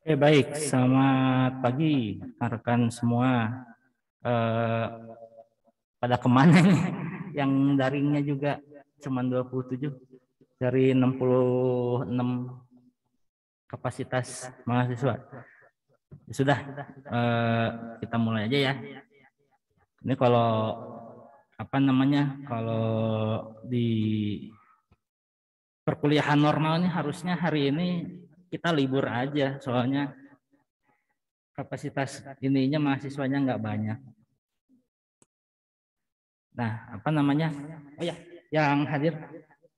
Baik, selamat pagi rekan semua. Eh, pada kemana nih? Yang daringnya juga cuma 27 dari 66 kapasitas mahasiswa. Ya sudah, kita mulai aja ya. Ini kalau apa namanya? Kalau di perkuliahan normal nih harusnya hari ini kita libur aja, soalnya kapasitas ininya mahasiswanya nggak banyak. Nah, apa namanya? Oh ya, yang hadir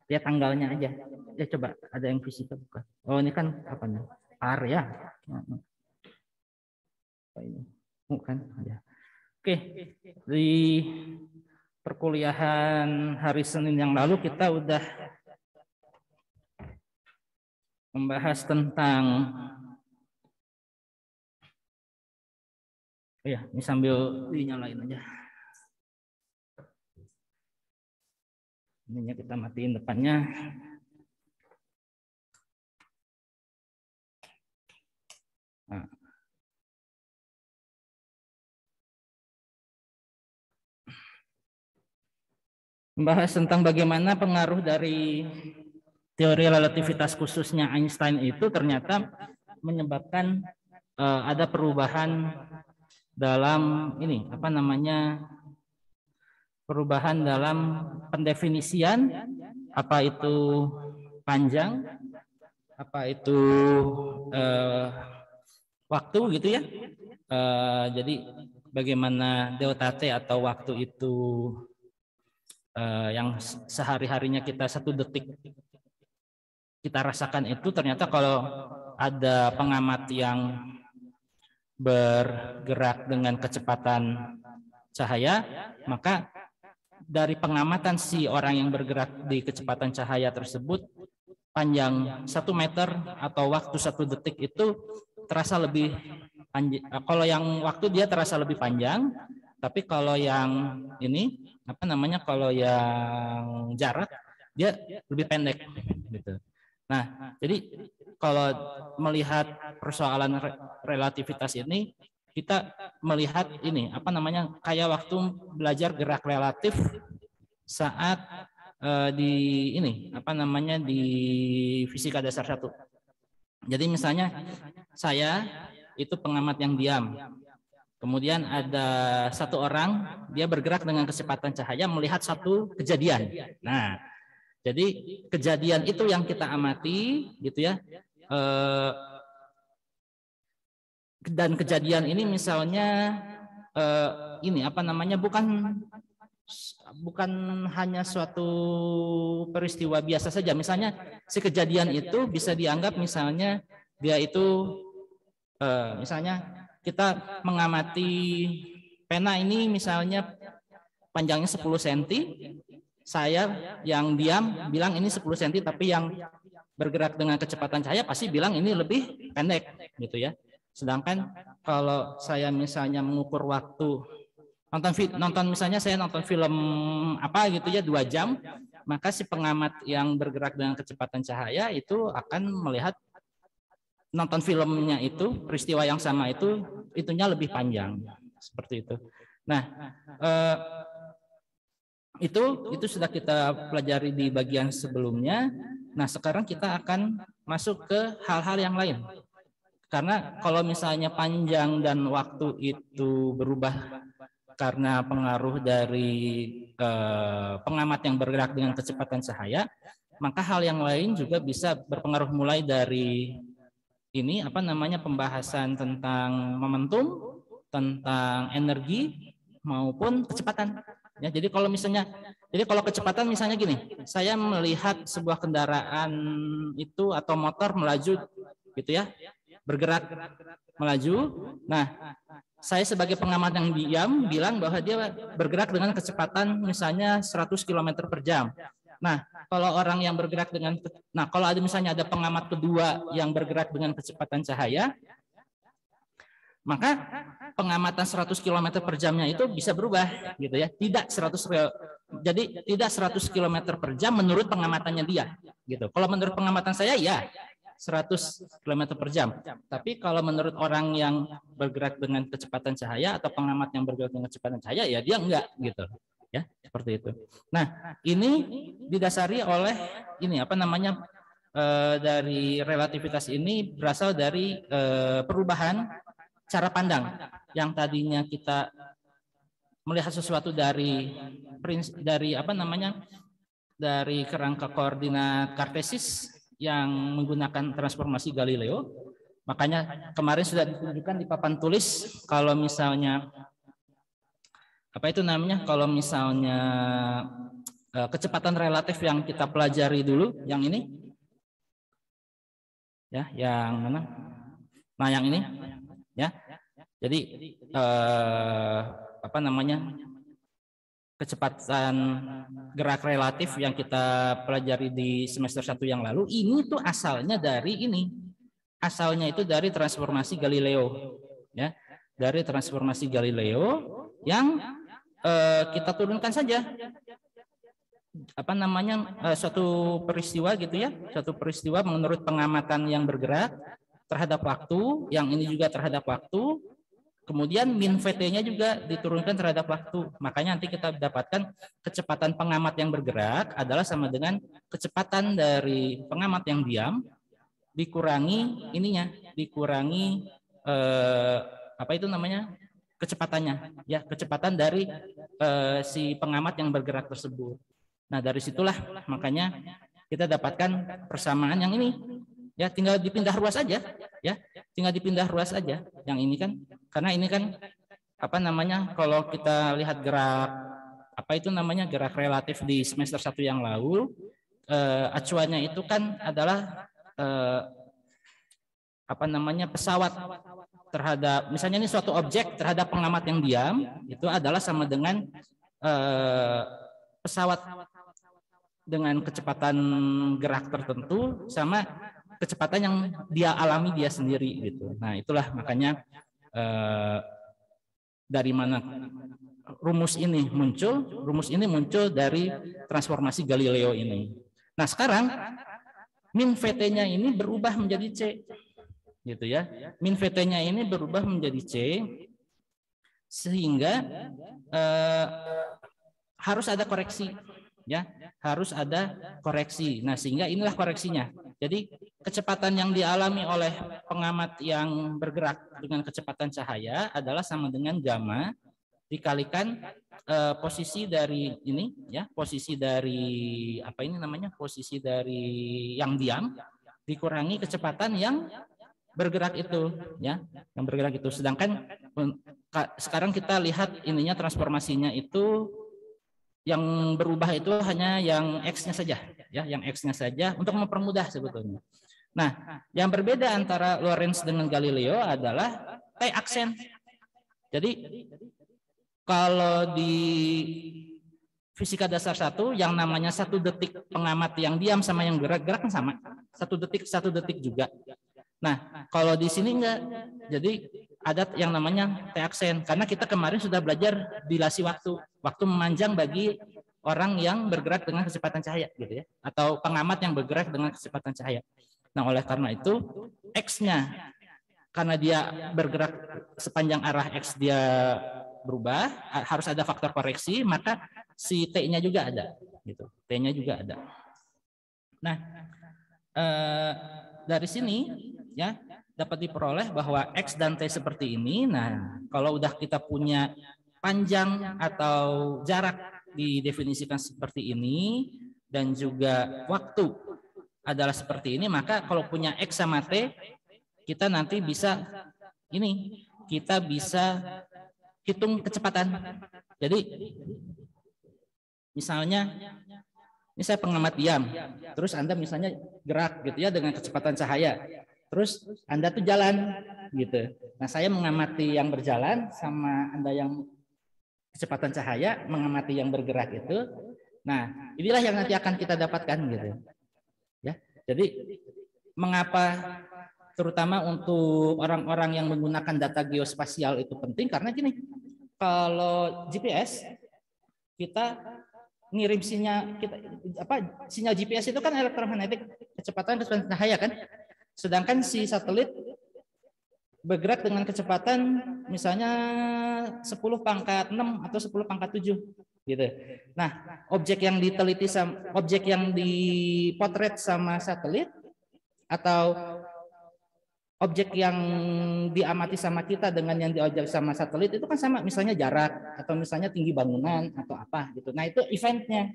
lihat tanggalnya aja. Ya coba ada yang fisika bukan? Oh ini kan apa nih? Area. Apa ini? Bukan ya. Oke, di perkuliahan hari Senin yang lalu kita udah membahas tentang ya, ini sambil dinyalain aja. Ininya kita matiin depannya. Nah. Membahas tentang bagaimana pengaruh dari teori relativitas khususnya Einstein itu ternyata menyebabkan ada perubahan dalam ini apa namanya, perubahan dalam pendefinisian apa itu panjang, apa itu waktu gitu ya. Jadi bagaimana delta t atau waktu itu yang sehari-harinya kita 1 detik kita rasakan itu, ternyata kalau ada pengamat yang bergerak dengan kecepatan cahaya, maka dari pengamatan si orang yang bergerak di kecepatan cahaya tersebut, panjang 1 meter atau waktu 1 detik itu terasa lebih panjang. Kalau yang waktu dia terasa lebih panjang, tapi kalau yang ini apa namanya, kalau yang jarak dia lebih pendek gitu. Nah, jadi kalau melihat persoalan relativitas ini, kita melihat ini apa namanya, kayak waktu belajar gerak relatif saat di ini apa namanya, di fisika dasar 1. Jadi misalnya saya itu pengamat yang diam. Kemudian ada satu orang, dia bergerak dengan kecepatan cahaya melihat satu kejadian. Nah, jadi kejadian itu yang kita amati gitu ya. Dan kejadian ini misalnya ini apa namanya, bukan hanya suatu peristiwa biasa saja. Misalnya si kejadian itu bisa dianggap misalnya dia itu misalnya kita mengamati pena ini misalnya panjangnya 10 cm. Saya yang diam bilang ini 10 cm, tapi yang bergerak dengan kecepatan cahaya pasti bilang ini lebih pendek gitu ya. Sedangkan kalau saya misalnya mengukur waktu nonton misalnya saya nonton film apa gitu ya 2 jam, maka si pengamat yang bergerak dengan kecepatan cahaya itu akan melihat nonton filmnya itu, peristiwa yang sama itu itunya lebih panjang seperti itu. Nah, itu sudah kita pelajari di bagian sebelumnya. Nah, sekarang kita akan masuk ke hal-hal yang lain. Karena kalau misalnya panjang dan waktu itu berubah karena pengaruh dari pengamat yang bergerak dengan kecepatan cahaya, maka hal yang lain juga bisa berpengaruh, mulai dari ini apa namanya, pembahasan tentang momentum, tentang energi maupun kecepatan. Ya, jadi kalau kecepatan misalnya gini, saya melihat sebuah kendaraan itu atau motor melaju gitu ya, bergerak melaju. Nah, saya sebagai pengamat yang diam bilang bahwa dia bergerak dengan kecepatan misalnya 100 km per jam. Nah, kalau orang yang bergerak dengan, kalau ada misalnya ada pengamat kedua yang bergerak dengan kecepatan cahaya, maka pengamatan 100 km per jamnya itu bisa berubah gitu ya. Jadi tidak 100 km per jam menurut pengamatannya dia gitu. Kalau menurut pengamatan saya ya 100 km per jam. Tapi kalau menurut orang yang bergerak dengan kecepatan cahaya atau pengamat yang bergerak dengan kecepatan cahaya, ya dia enggak gitu. Ya, seperti itu. Nah, ini didasari oleh ini apa namanya dari relativitas ini berasal dari perubahan cara pandang yang tadinya kita melihat sesuatu dari apa namanya dari kerangka koordinat kartesis yang menggunakan transformasi Galileo. Makanya kemarin sudah ditunjukkan di papan tulis kalau misalnya apa itu namanya kalau misalnya kecepatan relatif yang kita pelajari dulu yang ini ya yang mana? Nah yang ini ya. Jadi apa namanya kecepatan gerak relatif yang kita pelajari di semester 1 yang lalu ini tuh asalnya dari ini. Asalnya itu dari transformasi Galileo ya. Dari transformasi Galileo yang kita turunkan saja apa namanya suatu peristiwa gitu ya. Suatu peristiwa menurut pengamatan yang bergerak terhadap waktu, yang ini juga terhadap waktu. Kemudian min VT-nya juga diturunkan terhadap waktu. Makanya nanti kita dapatkan kecepatan pengamat yang bergerak adalah sama dengan kecepatan dari pengamat yang diam dikurangi ininya, dikurangi apa itu namanya kecepatannya, ya kecepatan dari si pengamat yang bergerak tersebut. Nah dari situlah makanya kita dapatkan persamaan yang ini. Ya tinggal dipindah ruas aja, ya tinggal dipindah ruas aja. Yang ini kan, karena ini kan apa namanya kalau kita lihat gerak apa itu namanya gerak relatif di semester 1 yang lalu, acuannya itu kan adalah apa namanya pesawat terhadap misalnya ini suatu objek terhadap pengamat yang diam itu adalah sama dengan pesawat dengan kecepatan gerak tertentu sama kecepatan yang dia alami dia sendiri gitu. Nah itulah makanya dari mana rumus ini muncul? Rumus ini muncul dari transformasi Galileo ini. Nah sekarang min VT-nya ini berubah menjadi C, gitu ya. Min VT-nya ini berubah menjadi C, sehingga harus ada koreksi, ya harus ada koreksi. Nah sehingga inilah koreksinya. Jadi kecepatan yang dialami oleh pengamat yang bergerak dengan kecepatan cahaya adalah sama dengan gamma dikalikan posisi dari ini ya, posisi dari apa ini namanya? Posisi dari yang diam dikurangi kecepatan yang bergerak itu ya, yang bergerak itu. Sedangkan sekarang kita lihat ininya transformasinya itu yang berubah itu hanya yang X-nya saja, ya, yang X-nya saja untuk mempermudah sebetulnya. Nah, yang berbeda antara Lorentz dengan Galileo adalah T aksen. Jadi kalau di fisika dasar 1 yang namanya 1 detik pengamat yang diam sama yang gerak-gerak kan sama, 1 detik juga. Nah, kalau di sini enggak. Jadi ada yang namanya T aksen karena kita kemarin sudah belajar dilasi waktu. Waktu memanjang bagi orang yang bergerak dengan kecepatan cahaya gitu ya, atau pengamat yang bergerak dengan kecepatan cahaya. Nah, oleh karena itu X-nya karena dia bergerak sepanjang arah X dia berubah, harus ada faktor koreksi, maka si T-nya juga ada gitu. T-nya juga ada. Nah, dari sini ya dapat diperoleh bahwa X dan T seperti ini. Nah, kalau udah kita punya panjang atau jarak didefinisikan seperti ini dan juga waktu adalah seperti ini, maka kalau punya X sama T kita nanti bisa ini, kita bisa hitung kecepatan. Jadi misalnya ini saya pengamat diam, terus Anda misalnya gerak gitu ya dengan kecepatan cahaya. Terus Anda tuh jalan gitu. Nah, saya mengamati yang berjalan sama Anda yang kecepatan cahaya mengamati yang bergerak itu. Nah, inilah yang nanti akan kita dapatkan gitu. Ya. Jadi mengapa terutama untuk orang-orang yang menggunakan data geospasial itu penting karena gini. Kalau GPS kita ngirim sinyal sinyal GPS itu kan elektromagnetik kecepatan cahaya kan? Sedangkan si satelit bergerak dengan kecepatan misalnya 10 pangkat 6 atau 10 pangkat 7 gitu. Nah, objek yang diteliti objek yang dipotret sama satelit atau objek yang diamati sama kita dengan yang diobservasi sama satelit itu kan sama, misalnya jarak atau misalnya tinggi bangunan atau apa gitu. Nah, itu eventnya.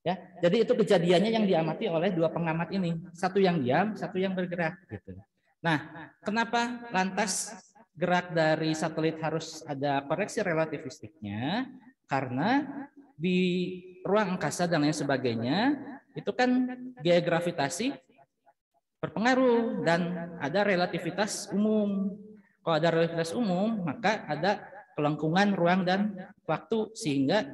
Ya, jadi itu kejadiannya yang diamati oleh dua pengamat ini, satu yang diam, satu yang bergerak gitu. Nah, kenapa lantas gerak dari satelit harus ada koreksi relativistiknya? Karena di ruang angkasa dan lain sebagainya itu kan gaya gravitasi berpengaruh dan ada relativitas umum. Kalau ada relativitas umum, maka ada kelengkungan ruang dan waktu sehingga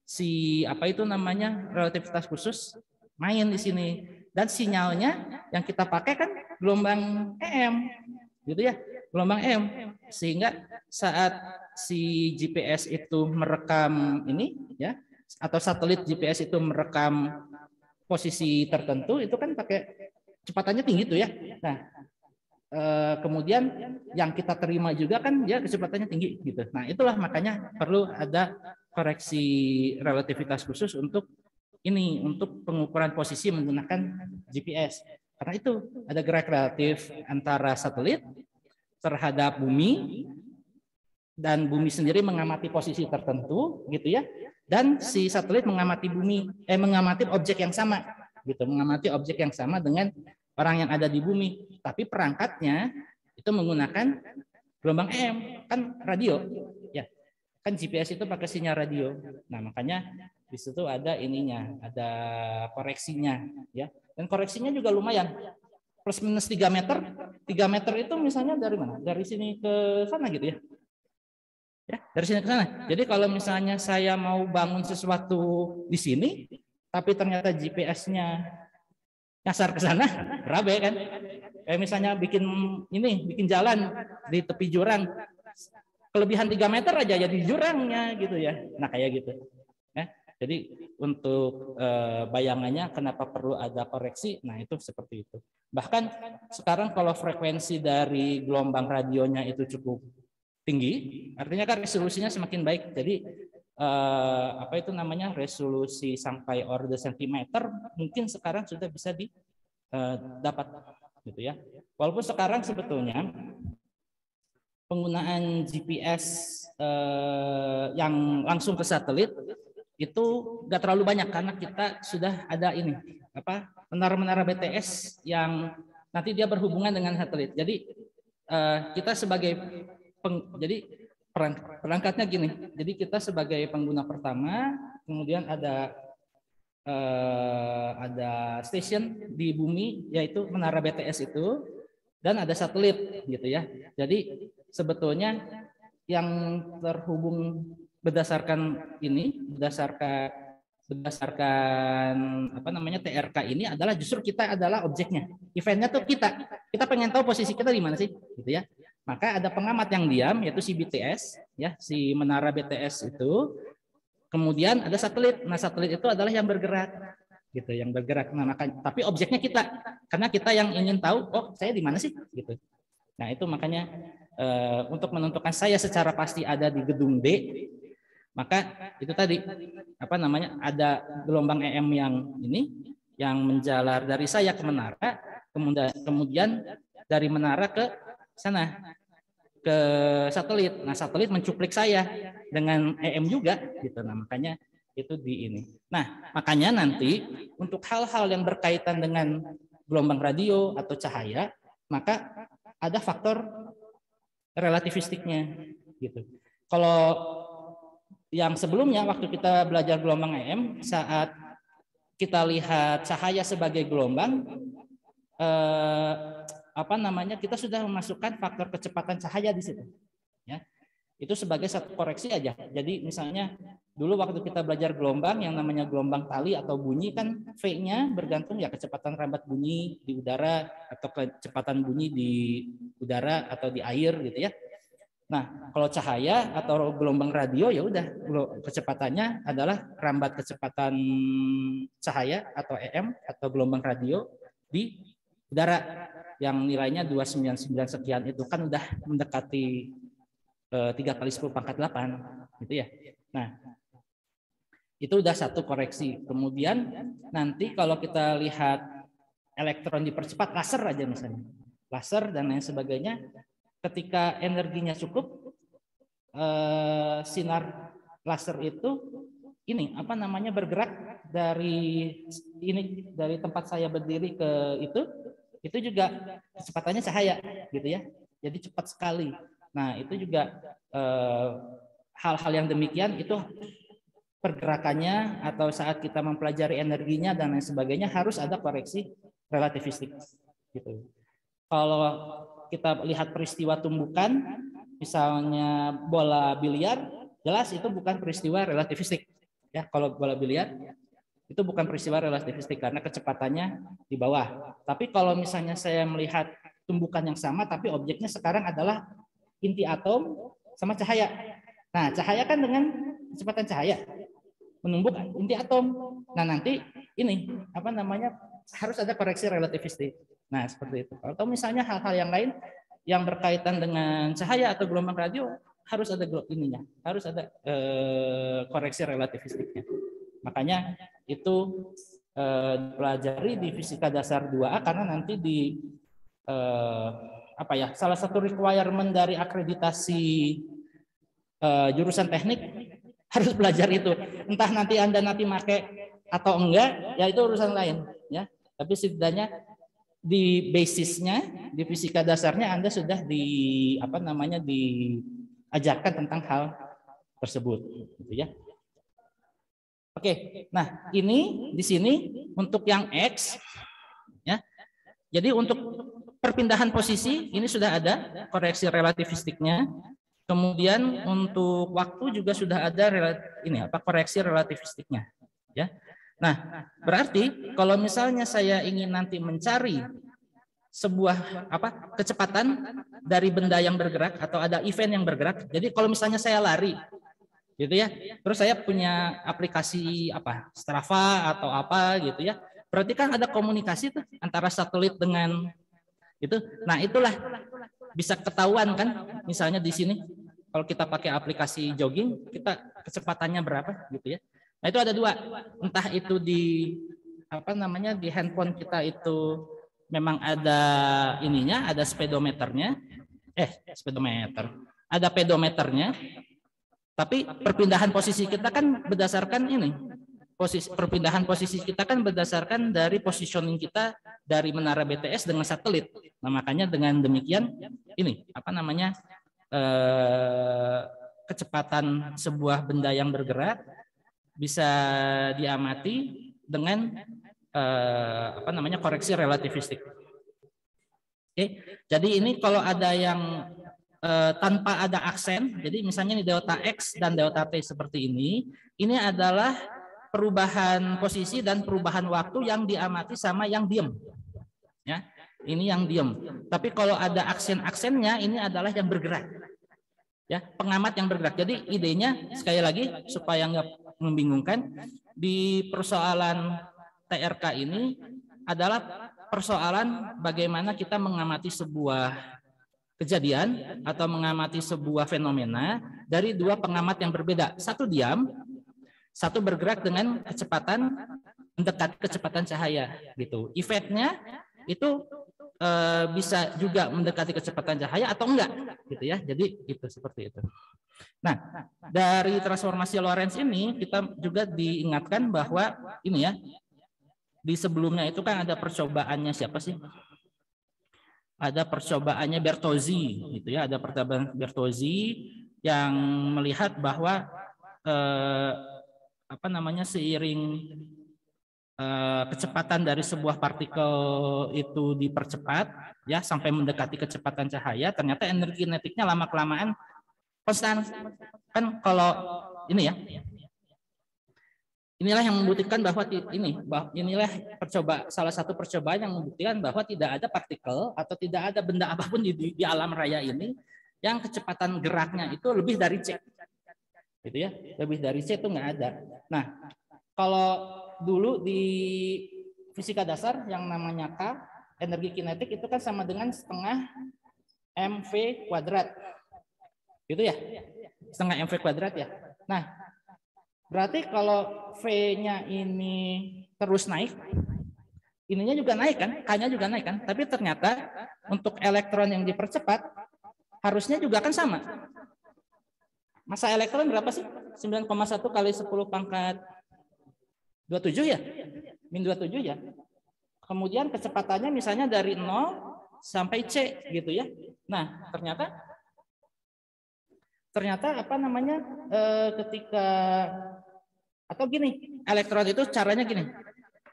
si apa itu namanya relativitas khusus main di sini, dan sinyalnya yang kita pakai kan gelombang EM gitu ya, gelombang EM, sehingga saat si GPS itu merekam ini ya, atau satelit GPS itu merekam posisi tertentu itu kan pakai kecepatannya tinggi tuh ya. Nah, kemudian yang kita terima juga kan ya kecepatannya tinggi gitu. Nah, itulah makanya perlu ada koreksi relativitas khusus untuk ini, untuk pengukuran posisi menggunakan GPS. Karena itu ada gerak relatif antara satelit terhadap bumi dan bumi sendiri mengamati posisi tertentu gitu ya. Dan si satelit mengamati mengamati objek yang sama gitu, mengamati objek yang sama dengan orang yang ada di bumi, tapi perangkatnya itu menggunakan gelombang EM, kan radio ya. Kan GPS itu pakai sinyal radio. Nah, makanya di situ ada ininya, ada koreksinya ya. Dan koreksinya juga lumayan. Plus minus 3 meter. 3 meter itu misalnya dari mana? Dari sini ke sana gitu ya. Ya, dari sini ke sana. Jadi kalau misalnya saya mau bangun sesuatu di sini, tapi ternyata GPS-nya nyasar ke sana, berabe kan? Kayak misalnya bikin jalan di tepi jurang, kelebihan 3 meter aja jadi jurangnya gitu ya. Nah, kayak gitu. Ya, jadi untuk bayangannya kenapa perlu ada koreksi, nah itu seperti itu. Bahkan sekarang kalau frekuensi dari gelombang radionya itu cukup tinggi, artinya kan resolusinya semakin baik. Jadi apa itu namanya, resolusi sampai order sentimeter mungkin sekarang sudah bisa didapat gitu ya. Walaupun sekarang sebetulnya penggunaan GPS yang langsung ke satelit itu nggak terlalu banyak karena kita sudah ada ini apa, menara-menara BTS yang nanti dia berhubungan dengan satelit. Jadi kita sebagai jadi perangkatnya gini. Jadi kita sebagai pengguna pertama, kemudian ada station di bumi yaitu menara BTS itu, dan ada satelit gitu ya. Jadi sebetulnya yang terhubung berdasarkan apa namanya TRK ini adalah justru kita adalah objeknya. Eventnya tuh kita pengen tahu posisi kita di mana sih gitu ya. Maka ada pengamat yang diam yaitu si BTS ya, si menara BTS itu. Kemudian ada satelit. Nah, satelit itu adalah yang bergerak gitu, yang bergerak. Nah, makanya tapi objeknya kita, karena kita yang ingin tahu, oh saya di mana sih gitu. Nah, itu makanya untuk menentukan saya secara pasti ada di gedung D, maka itu tadi apa namanya, ada gelombang EM yang ini yang menjalar dari saya ke menara, kemudian dari menara ke sana ke satelit. Nah, satelit mencuplik saya dengan EM juga gitu. Nah, makanya itu di ini. Nah, makanya nanti untuk hal-hal yang berkaitan dengan gelombang radio atau cahaya, maka ada faktor relativistiknya gitu. Kalau yang sebelumnya waktu kita belajar gelombang EM, saat kita lihat cahaya sebagai gelombang, apa namanya, kita sudah memasukkan faktor kecepatan cahaya di situ. Ya, itu sebagai satu koreksi aja. Jadi misalnya dulu waktu kita belajar gelombang, yang namanya gelombang tali atau bunyi kan V-nya bergantung ya kecepatan rambat bunyi di udara atau kecepatan bunyi di udara atau di air gitu ya. Nah, kalau cahaya atau gelombang radio ya udah kecepatannya adalah rambat kecepatan cahaya atau EM atau gelombang radio udara yang nilainya 299 sekian itu kan udah mendekati 3 kali 10 pangkat 8 gitu ya. Nah, itu udah satu koreksi. Kemudian nanti kalau kita lihat elektron dipercepat, laser aja misalnya, laser dan lain sebagainya, ketika energinya cukup, sinar laser itu ini apa namanya bergerak dari tempat saya berdiri ke itu juga kecepatannya cahaya gitu ya, jadi cepat sekali. Nah itu juga hal-hal yang demikian itu pergerakannya atau saat kita mempelajari energinya dan lain sebagainya harus ada koreksi relativistik gitu. Kalau kita lihat peristiwa tumbukan, misalnya bola biliar, jelas itu bukan peristiwa relativistik. Ya, kalau bola biliar itu bukan peristiwa relativistik karena kecepatannya di bawah. Tapi kalau misalnya saya melihat tumbukan yang sama, tapi objeknya sekarang adalah inti atom sama cahaya. Nah, cahaya kan dengan kecepatan cahaya menumbuk inti atom. Nah, nanti ini apa namanya harus ada koreksi relativistik. Nah, seperti itu. Atau misalnya hal-hal yang lain yang berkaitan dengan cahaya atau gelombang radio harus ada harus ada koreksi relativistiknya. Makanya itu dipelajari di fisika dasar 2A karena nanti di salah satu requirement dari akreditasi jurusan teknik harus belajar itu. Entah nanti Anda make atau enggak, ya itu urusan lain ya. Tapi setidaknya di basisnya, di fisika dasarnya Anda sudah diajarkan tentang hal tersebut gitu ya. Oke, nah ini di sini untuk yang X ya. Jadi untuk perpindahan posisi ini sudah ada koreksi relativistiknya. Kemudian untuk waktu juga sudah ada koreksi relativistiknya ya. Nah, berarti kalau misalnya saya ingin nanti mencari sebuah kecepatan dari benda yang bergerak atau ada event yang bergerak. Jadi kalau misalnya saya lari gitu ya, terus saya punya aplikasi Strava atau apa gitu ya. Berarti kan ada komunikasi tuh antara satelit dengan itu. Nah, itulah bisa ketahuan kan misalnya di sini kalau kita pakai aplikasi jogging kita kecepatannya berapa gitu ya. Nah, itu ada 2, entah itu di di handphone kita itu memang ada ada speedometernya, ada pedometernya, tapi perpindahan posisi kita kan berdasarkan perpindahan posisi kita kan berdasarkan dari positioning kita dari menara BTS dengan satelit. Nah, makanya dengan demikian kecepatan sebuah benda yang bergerak bisa diamati dengan koreksi relativistik. Oke, jadi ini kalau ada yang tanpa ada aksen, jadi misalnya ini delta X dan delta T seperti ini adalah perubahan posisi dan perubahan waktu yang diamati sama yang diem. Ya, ini yang diem. Tapi kalau ada aksen-aksennya, ini adalah yang bergerak. Ya, pengamat yang bergerak. Jadi idenya sekali lagi supaya nggak membingungkan, di persoalan TRK ini adalah persoalan bagaimana kita mengamati sebuah kejadian atau mengamati sebuah fenomena dari 2 pengamat yang berbeda. Satu diam, satu bergerak dengan kecepatan mendekati kecepatan cahaya gitu. Efeknya itu bisa juga mendekati kecepatan cahaya atau enggak gitu ya. Jadi itu seperti itu. Nah, dari transformasi Lorentz ini kita juga diingatkan bahwa ini ya, di sebelumnya itu kan ada percobaannya siapa sih? Ada percobaannya Bertozzi gitu ya, ada percobaan Bertozzi yang melihat bahwa seiring kecepatan dari sebuah partikel itu dipercepat ya sampai mendekati kecepatan cahaya, ternyata energi kinetiknya lama kelamaan konstan. Kan kalau ini ya, inilah yang membuktikan bahwa inilah salah satu percobaan yang membuktikan bahwa tidak ada partikel atau tidak ada benda apapun di alam raya ini yang kecepatan geraknya itu lebih dari c, gitu ya, lebih dari c itu nggak ada. Nah, kalau dulu di fisika dasar yang namanya K, energi kinetik itu kan sama dengan setengah mv kuadrat. Gitu ya? Setengah mv kuadrat ya. Nah, berarti kalau V-nya ini terus naik, ininya juga naik kan, K-nya juga naik kan. Tapi ternyata untuk elektron yang dipercepat harusnya juga kan sama. Massa elektron berapa sih? 9,1 kali 10 pangkat 27 ya? Min 27 ya. Kemudian kecepatannya misalnya dari 0 sampai C gitu ya. Nah, ternyata apa namanya? Ketika atau gini, elektron itu caranya gini.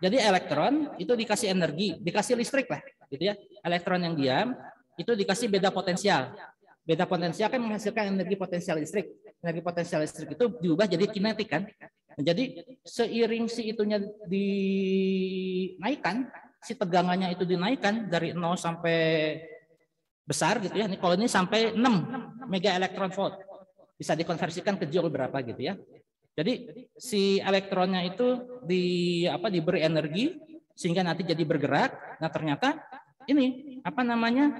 Jadi elektron itu dikasih energi, dikasih listrik lah, gitu ya. Elektron yang diam itu dikasih beda potensial. Beda potensial kan menghasilkan energi potensial listrik. Energi potensial listrik itu diubah jadi kinetik kan. Nah, jadi seiring si itunya dinaikkan, si tegangannya itu dinaikkan dari 0 sampai besar gitu ya. Ini kalau ini sampai 6 mega elektron volt. Bisa dikonversikan ke joule berapa gitu ya. Jadi si elektronnya itu diberi energi sehingga nanti jadi bergerak. Nah, ternyata ini apa namanya?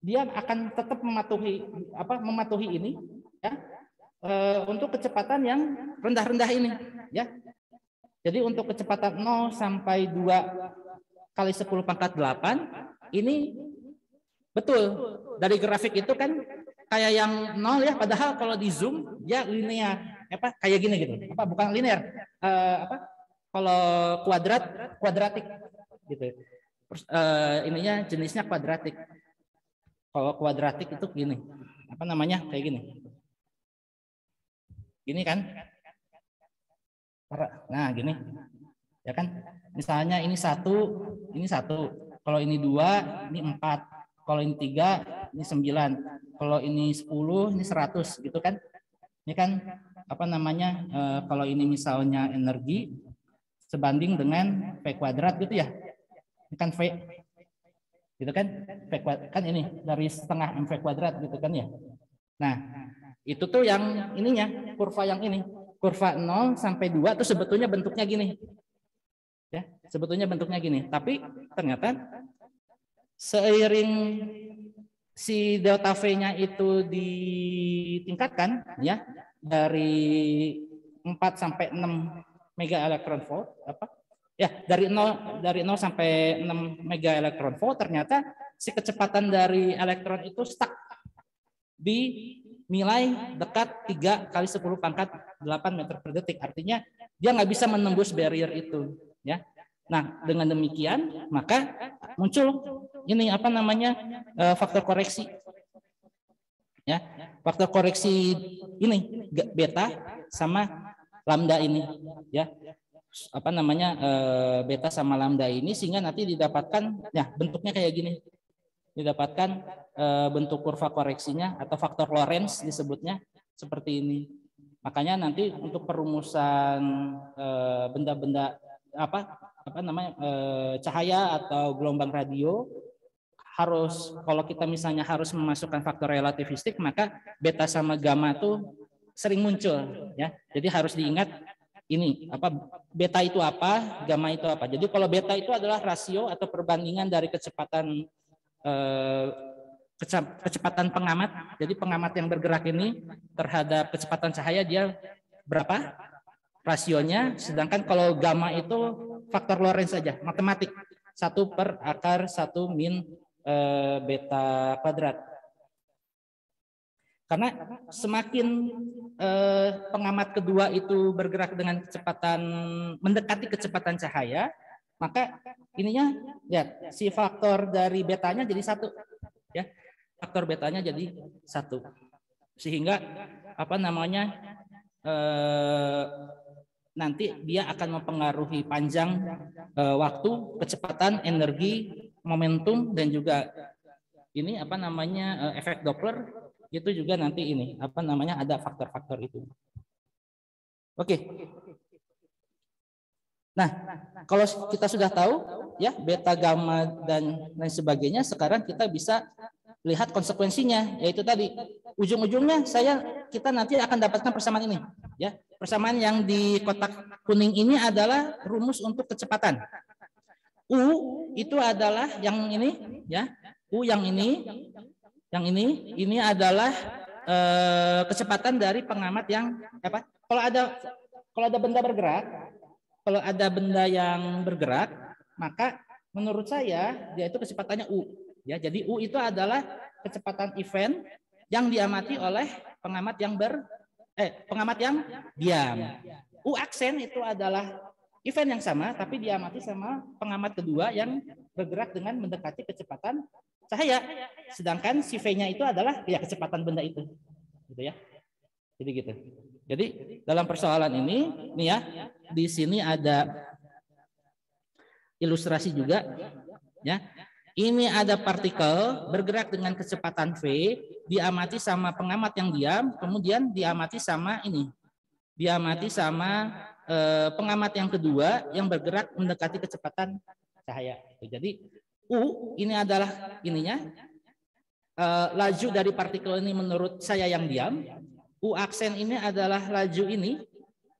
Dia akan tetap mematuhi ini ya, untuk kecepatan yang rendah-rendah ini ya. Jadi untuk kecepatan 0 sampai 2 kali 10 pangkat 8 ini betul dari grafik itu kan kayak yang 0 ya, padahal kalau di zoom dia linear kayak gini gitu. Bukan linear. Kalau kuadratik gitu. Terus ininya jenisnya kuadratik. Kalau kuadratik itu gini. Kayak gini. Gini kan? Nah, gini. Ya kan? Misalnya ini 1, ini 1. Kalau ini 2, ini 4. Kalau ini 3, ini 9. Kalau ini 10, ini 100 gitu kan? Ini kan kalau ini misalnya energi sebanding dengan V kuadrat gitu ya. Ini kan V gitu kan? V kuadrat kan ini dari setengah mv kuadrat gitu kan ya. Nah, itu tuh yang ininya, kurva yang ini. Kurva 0 sampai 2 tuh sebetulnya bentuknya gini. Ya, sebetulnya bentuknya gini. Tapi ternyata seiring si delta V-nya itu ditingkatkan ya dari 4 sampai 6 mega elektron volt dari 0 sampai 6 mega elektron volt, ternyata si kecepatan dari elektron itu stuck di nilai dekat 3 kali 10 pangkat 8 meter per detik. Artinya dia nggak bisa menembus barrier itu ya. Nah, dengan demikian maka muncul ini faktor koreksi ya. Faktor koreksi ini beta sama lambda ini ya. Beta sama lambda ini sehingga nanti didapatkan ya bentuknya kayak gini. Didapatkan bentuk kurva koreksinya atau faktor Lorentz disebutnya seperti ini. Makanya nanti untuk perumusan benda-benda cahaya atau gelombang radio harus, kalau kita misalnya harus memasukkan faktor relativistik, maka beta sama gamma itu sering muncul ya. Jadi harus diingat ini beta itu apa, gamma itu apa. Jadi kalau beta itu adalah rasio atau perbandingan dari kecepatan pengamat. Jadi pengamat yang bergerak ini terhadap kecepatan cahaya dia berapa rasionya. Sedangkan kalau gamma itu faktor Lorentz saja, matematik 1/(-1 min beta kuadrat. Karena semakin pengamat kedua itu bergerak dengan kecepatan mendekati kecepatan cahaya, maka ininya lihat si faktor dari betanya jadi 1 ya. Faktor betanya jadi 1. Sehingga nanti dia akan mempengaruhi panjang waktu, kecepatan, energi, momentum, dan juga ini efek Doppler itu juga nanti ini ada faktor-faktor itu. Oke. Nah, kalau kita sudah tahu ya beta, gamma dan lain sebagainya, sekarang kita bisa lihat konsekuensinya, yaitu tadi ujung-ujungnya kita nanti akan dapatkan persamaan ini ya. Persamaan yang di kotak kuning ini adalah rumus untuk kecepatan. U itu adalah yang ini ya. U yang ini adalah kecepatan dari pengamat yang apa? Kalau ada benda bergerak, kalau ada benda yang bergerak, maka menurut saya dia itu kecepatannya U. Ya, jadi U itu adalah kecepatan event yang diamati oleh pengamat yang diam. U aksen itu adalah event yang sama, tapi diamati sama pengamat kedua yang bergerak dengan mendekati kecepatan cahaya. Sedangkan si V-nya itu adalah ya kecepatan benda itu, gitu ya. Jadi gitu. Jadi dalam persoalan ini, nih ya, di sini ada ilustrasi juga, ya. Ini ada partikel bergerak dengan kecepatan V, diamati sama pengamat yang diam, kemudian diamati sama pengamat yang kedua yang bergerak mendekati kecepatan cahaya. Jadi U ini adalah laju dari partikel ini menurut saya yang diam. U aksen ini adalah laju ini,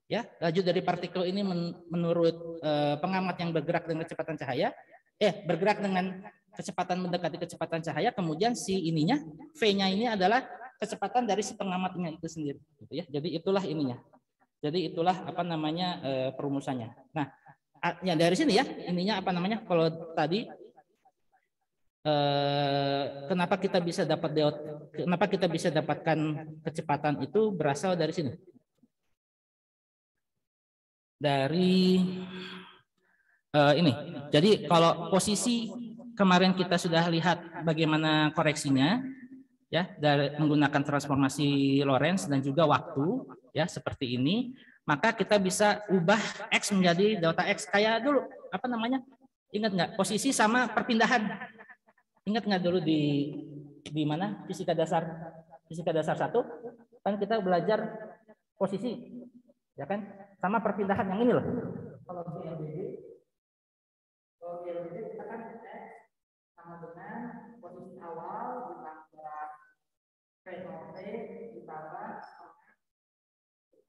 ya, laju dari partikel ini menurut pengamat yang bergerak dengan kecepatan cahaya, bergerak dengan kecepatan mendekati kecepatan cahaya. Kemudian si ininya, V-nya ini adalah kecepatan dari si pengamatnya itu sendiri, gitu ya. Jadi itulah ininya. Jadi itulah perumusannya. Nah, ya dari sini ya, kalau tadi kenapa kita bisa dapatkan kecepatan itu berasal dari sini. Dari ini. Jadi kalau posisi kemarin kita sudah lihat bagaimana koreksinya, ya, dari menggunakan transformasi Lorentz dan juga waktu, ya, seperti ini. Maka kita bisa ubah X menjadi delta X kayak dulu, ingat nggak, posisi sama perpindahan. Ingat nggak dulu di mana fisika dasar 1 kan kita belajar posisi, ya kan, sama perpindahan yang ini loh. Kalau di LBD kita kan X sama dengan posisi awal ditambah V0T ditambah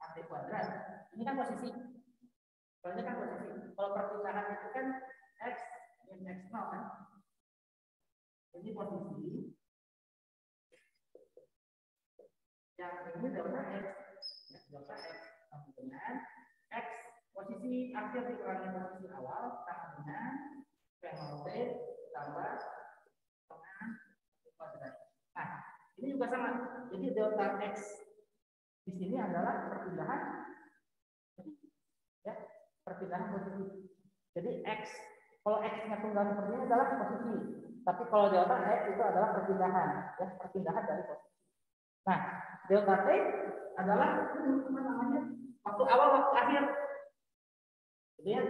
AT kuadrat. Ini kan posisi. Kalau perpindahan itu kan X min X0 kan. Ini posisi. Yang ini delta X. Delta X sama dengan X posisi akhir dikurangi posisi awal sama dengan V0T ditambah tengah kuadrat. Nah, ini juga sama. Jadi delta X di sini adalah perpindahan, ya, perpindahan posisi. Jadi X, kalau X-nya tunggal seperti ini adalah posisi, tapi kalau delta X itu adalah perpindahan, ya, perpindahan dari posisi. Nah, delta T adalah waktu awal, waktu akhir. Jadi ya,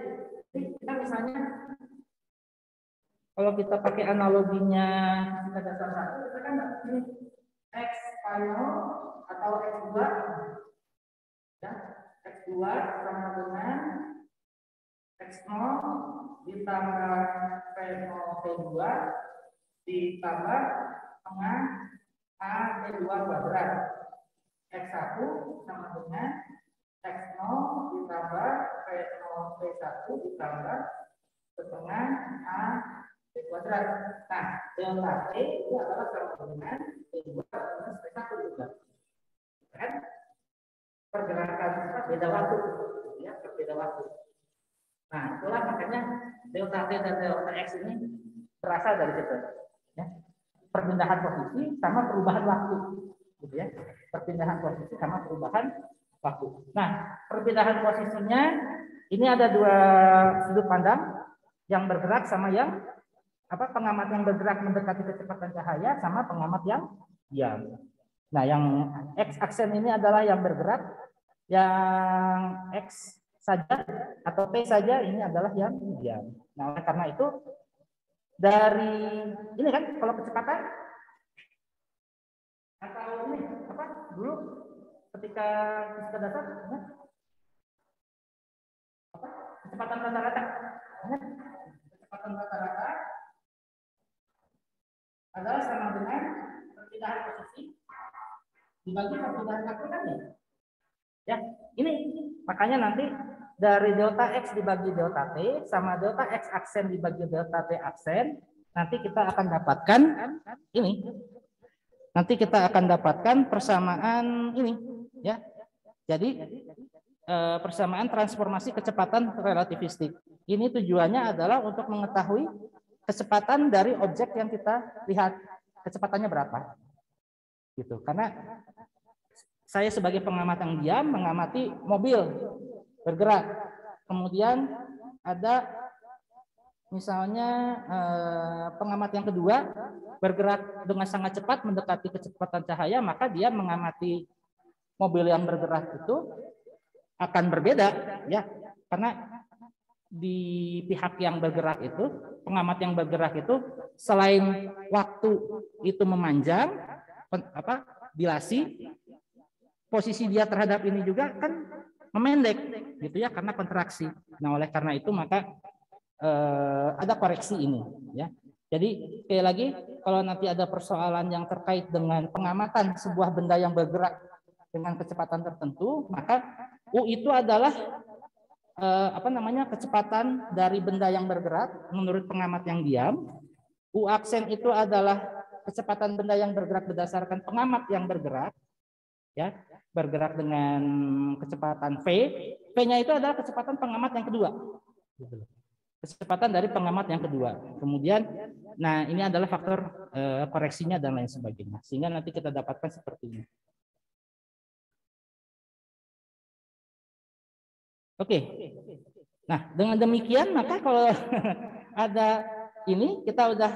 kita misalnya kalau kita pakai analoginya kita dasar 1, kita kan ini X final atau X2, ya, X2 sama dengan X0 ditambah P0 T2 ditambah tengah A T2 kuadrat. X1 sama dengan X0 ditambah P0 T1 ditambah setengah A T kuadrat. Nah, delta T itu adalah sama dengan T2 minus P1 juga. Kan? Pergerakan beda waktu, ya, berbeda waktu. Nah, itulah makanya delta T dan delta X ini berasal dari situ, ya. Perpindahan posisi sama perubahan waktu, gitu ya. Perpindahan posisi sama perubahan waktu. Nah, perpindahan posisinya ini ada dua sudut pandang, yang bergerak sama yang pengamat yang bergerak mendekati kecepatan cahaya sama pengamat yang diam. Nah, yang X aksen ini adalah yang bergerak, yang X saja atau P saja ini adalah yang diam. Nah, karena itu dari ini kan kalau kecepatan atau ini dulu ketika fisika dasar kecepatan rata-rata, kecepatan rata-rata adalah sama dengan perpindahan posisi dibagi perpindahan waktu kan ya. Ya, ini makanya nanti dari delta X dibagi delta T sama delta X aksen dibagi delta T aksen, nanti kita akan dapatkan ini. Nanti kita akan dapatkan persamaan ini, ya. Jadi persamaan transformasi kecepatan relativistik. Ini tujuannya adalah untuk mengetahui kecepatan dari objek yang kita lihat, kecepatannya berapa. Gitu. Karena saya sebagai pengamat yang diam mengamati mobil bergerak. Kemudian ada misalnya pengamat yang kedua bergerak dengan sangat cepat mendekati kecepatan cahaya, maka dia mengamati mobil yang bergerak itu akan berbeda, ya, karena di pihak yang bergerak itu, pengamat yang bergerak itu selain waktu itu memanjang, dilasi, posisi dia terhadap ini juga kan memendek, gitu ya, karena kontraksi. Nah, oleh karena itu maka ada koreksi ini, ya. Jadi sekali lagi, kalau nanti ada persoalan yang terkait dengan pengamatan sebuah benda yang bergerak dengan kecepatan tertentu, maka U itu adalah kecepatan dari benda yang bergerak menurut pengamat yang diam. U aksen itu adalah kecepatan benda yang bergerak berdasarkan pengamat yang bergerak, ya, bergerak dengan kecepatan V. V-nya itu adalah kecepatan pengamat yang kedua. Kecepatan dari pengamat yang kedua. Kemudian, nah ini adalah faktor koreksinya dan lain sebagainya. Sehingga nanti kita dapatkan seperti ini. Oke. Nah, dengan demikian maka kalau ada ini, kita udah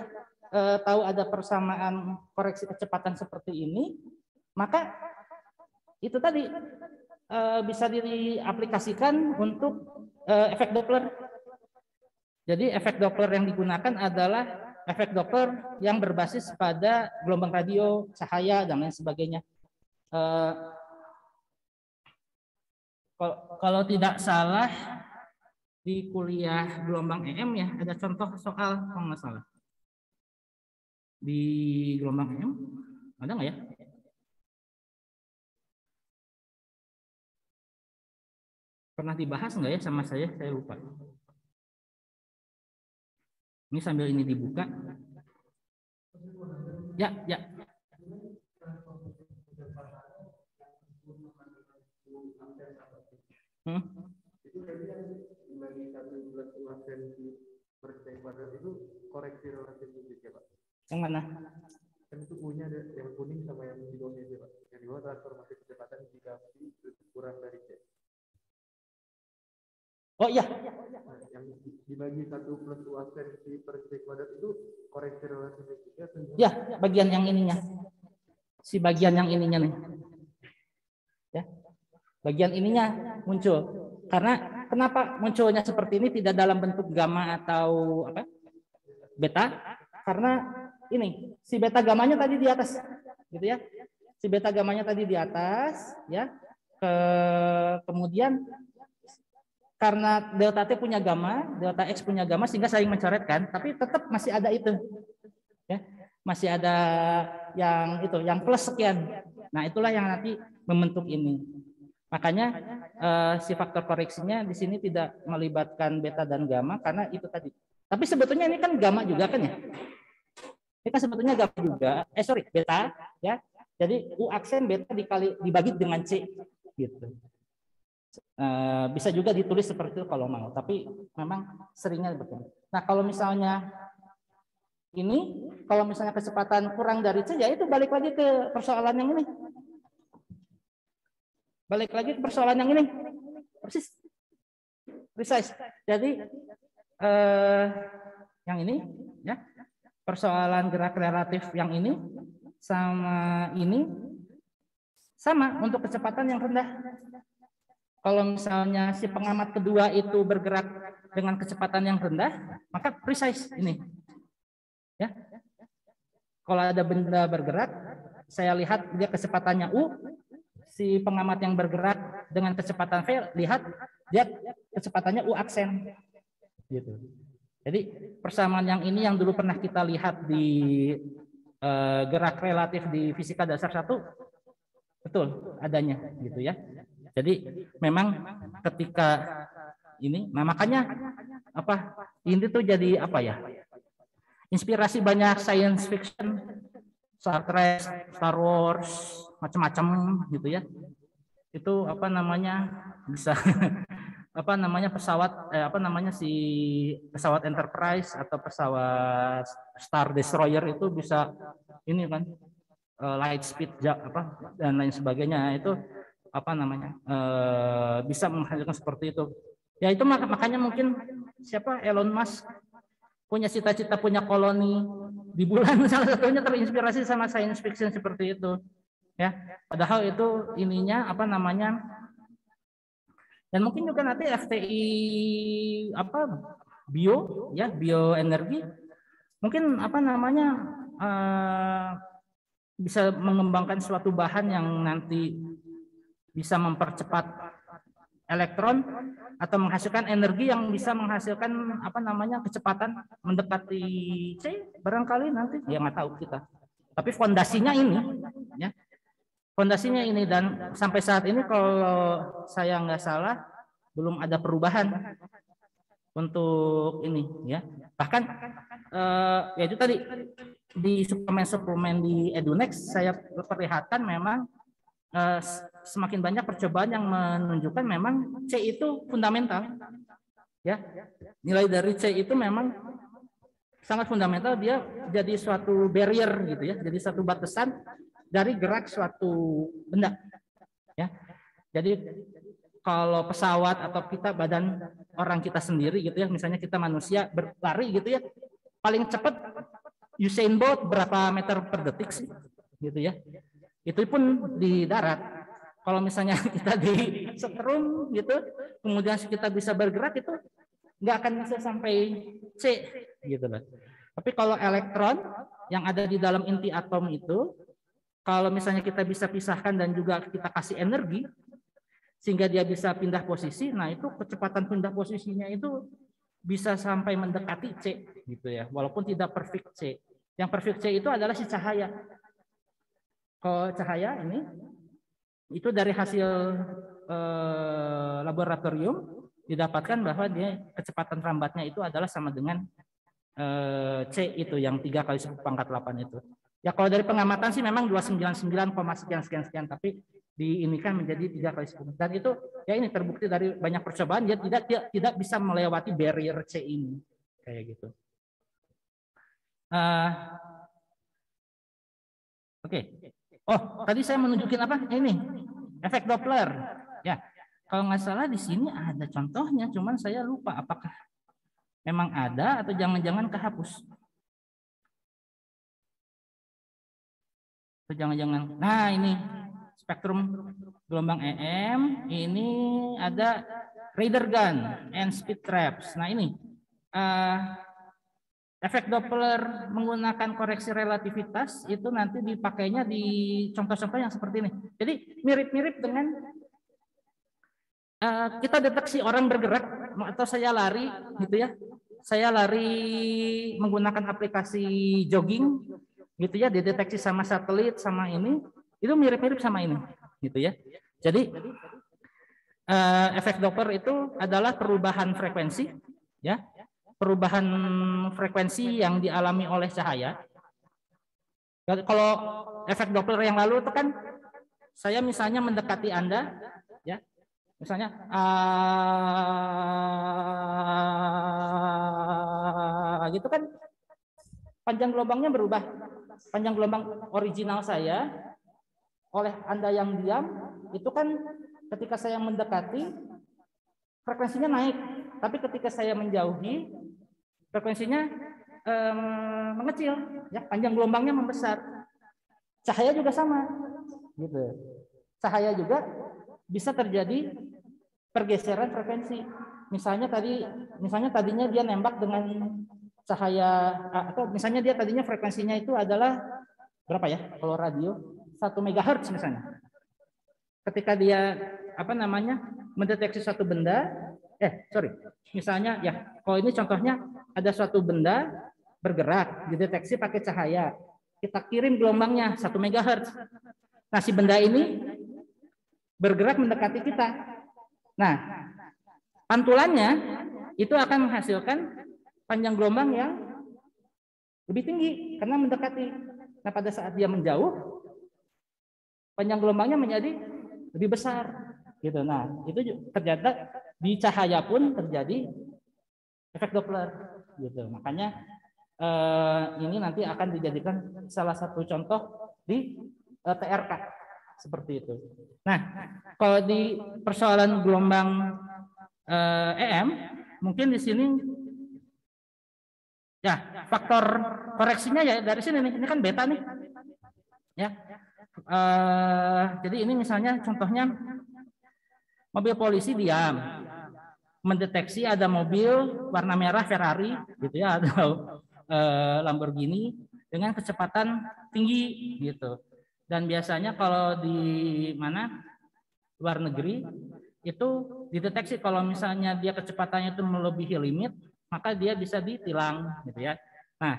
tahu ada persamaan koreksi kecepatan seperti ini, maka itu tadi bisa diaplikasikan untuk efek Doppler. Jadi efek Doppler yang digunakan adalah efek Doppler yang berbasis pada gelombang radio, cahaya, dan lain sebagainya. Kalau tidak salah di kuliah gelombang EM ya ada contoh soal kalau nggak salah. Di gelombang EM ada nggak ya? Pernah dibahas nggak ya sama saya? Saya lupa. Ini sambil ini dibuka. Ya, ya. Itu bagi 11 cm per cm kuadrat itu koreksi relativistik ya Pak? Yang mana? Kan itu punya ada yang kuning sama yang di bawahnya aja Pak. Yang di bawah transformasi kecepatan jika kurang dari C. Oh iya. Nah, yang dibagi 1 plus U aksen per cm kuadrat itu koreksi relativistiknya? Ya, bagian yang ininya. Si bagian yang ininya nih. Ya. Bagian ininya muncul. Karena kenapa munculnya seperti ini tidak dalam bentuk gamma atau apa? Beta? Karena ini si beta gamanya tadi di atas, gitu ya. Si beta gamanya tadi di atas, ya. Kemudian karena delta T punya gamma, delta X punya gamma sehingga saling mencoretkan, tapi tetap masih ada itu. Ya. Masih ada yang itu, yang plus sekian. Nah, itulah yang nanti membentuk ini. Makanya si faktor koreksinya di sini tidak melibatkan beta dan gamma karena itu tadi. Tapi sebetulnya ini kan gamma juga kan ya? Ini kan sebetulnya gamma juga. Beta ya. Jadi U aksen beta dibagi dengan C gitu. Bisa juga ditulis seperti itu kalau mau, tapi memang seringnya begitu. Nah, kalau misalnya ini, kalau misalnya kecepatan kurang dari C, ya itu balik lagi ke persoalan yang ini. Balik lagi ke persoalan yang ini. Persis. Precise. Jadi yang ini ya. Persoalan gerak relatif yang ini sama ini sama untuk kecepatan yang rendah. Kalau misalnya si pengamat kedua itu bergerak dengan kecepatan yang rendah, maka precise ini. Ya. Kalau ada benda bergerak, saya lihat dia kecepatannya U, si pengamat yang bergerak dengan kecepatan V, lihat dia kecepatannya U aksen. Gitu. Jadi persamaan yang ini yang dulu pernah kita lihat di gerak relatif di fisika dasar 1, betul adanya gitu ya. Jadi memang ketika ini. Nah makanya apa ini tuh jadi apa ya? Inspirasi banyak science fiction, Star Trek, Star Wars, macam-macam gitu ya. Itu apa namanya bisa apa namanya pesawat apa namanya si pesawat Enterprise atau pesawat Star Destroyer itu bisa ini kan light speed apa dan lain sebagainya itu apa namanya bisa menghasilkan seperti itu. Ya itu makanya mungkin siapa Elon Musk punya cita-cita punya koloni di bulan salah satunya terinspirasi sama science fiction seperti itu. Ya, padahal itu ininya apa namanya dan mungkin juga nanti FTI apa bioenergi mungkin apa namanya bisa mengembangkan suatu bahan yang nanti bisa mempercepat elektron atau menghasilkan energi yang bisa menghasilkan apa namanya kecepatan mendekati C barangkali nanti ya nggak tahu kita tapi fondasinya ini ya fondasinya ini dan sampai saat ini kalau saya nggak salah belum ada perubahan untuk ini ya bahkan ya itu tadi di suplemen di Edunext saya perlihatkan memang semakin banyak percobaan yang menunjukkan memang C itu fundamental ya nilai dari C itu memang sangat fundamental dia jadi suatu barrier gitu ya jadi satu batasan dari gerak suatu benda ya jadi kalau pesawat atau kita badan orang kita sendiri gitu ya misalnya kita manusia berlari gitu ya paling cepat Usain Bolt berapa meter per detik sih gitu ya itu pun di darat kalau misalnya kita di setrum gitu kemudian kita bisa bergerak itu nggak akan bisa sampai C gitu loh tapi kalau elektron yang ada di dalam inti atom itu kalau misalnya kita bisa pisahkan dan juga kita kasih energi sehingga dia bisa pindah posisi, nah itu kecepatan pindah posisinya itu bisa sampai mendekati C gitu ya, walaupun tidak perfect C. Yang perfect C itu adalah si cahaya. Kalau cahaya ini itu dari hasil laboratorium didapatkan bahwa dia kecepatan rambatnya itu adalah sama dengan C itu yang 3 kali 10⁸ itu. Ya kalau dari pengamatan sih memang 299, sekian tapi diinikan menjadi 3 kali 10 dan itu ya ini terbukti dari banyak percobaan dia tidak bisa melewati barrier C ini kayak gitu. Oke. Oh tadi saya menunjukin apa ini efek Doppler ya kalau nggak salah di sini ada contohnya cuman saya lupa apakah memang ada atau jangan-jangan kehapus. Jangan-jangan. Nah, ini spektrum gelombang EM, ini ada radar gun and speed traps. Nah, ini efek Doppler menggunakan koreksi relativitas itu nanti dipakainya di contoh-contoh yang seperti ini. Jadi mirip-mirip dengan kita deteksi orang bergerak atau saya lari gitu ya. Saya lari menggunakan aplikasi jogging gitu ya, dideteksi sama satelit sama ini, itu mirip-mirip sama ini gitu ya. Jadi efek Doppler itu adalah perubahan frekuensi ya. Perubahan frekuensi yang dialami oleh cahaya. Kalau efek Doppler yang lalu itu kan saya misalnya mendekati Anda ya. Misalnya gitu kan panjang gelombangnya berubah. Panjang gelombang original saya oleh Anda yang diam itu kan ketika saya mendekati frekuensinya naik, tapi ketika saya menjauhi frekuensinya mengecil, ya panjang gelombangnya membesar. Cahaya juga sama, gitu. Cahaya juga bisa terjadi pergeseran frekuensi. Misalnya tadinya dia nembak dengan cahaya atau misalnya dia tadinya frekuensinya itu adalah berapa ya kalau radio 1 MHz misalnya ketika dia mendeteksi suatu benda misalnya ya kalau ini contohnya ada suatu benda bergerak dideteksi pakai cahaya kita kirim gelombangnya 1 MHz nah si benda ini bergerak mendekati kita nah pantulannya itu akan menghasilkan panjang gelombang yang lebih tinggi karena mendekati. Nah, pada saat dia menjauh, panjang gelombangnya menjadi lebih besar gitu. Nah, itu ternyata di cahaya pun terjadi efek Doppler gitu. Makanya ini nanti akan dijadikan salah satu contoh di TRK seperti itu. Nah, kalau di persoalan gelombang EM, mungkin di sini ya faktor koreksinya ya dari sini nih. Ini kan beta nih, ya. Jadi ini misalnya contohnya mobil polisi diam, mendeteksi ada mobil warna merah Ferrari, gitu ya, atau Lamborghini dengan kecepatan tinggi, gitu. Dan biasanya kalau di mana luar negeri itu dideteksi kalau misalnya dia kecepatannya itu melebihi limit, maka dia bisa ditilang, gitu ya. Nah,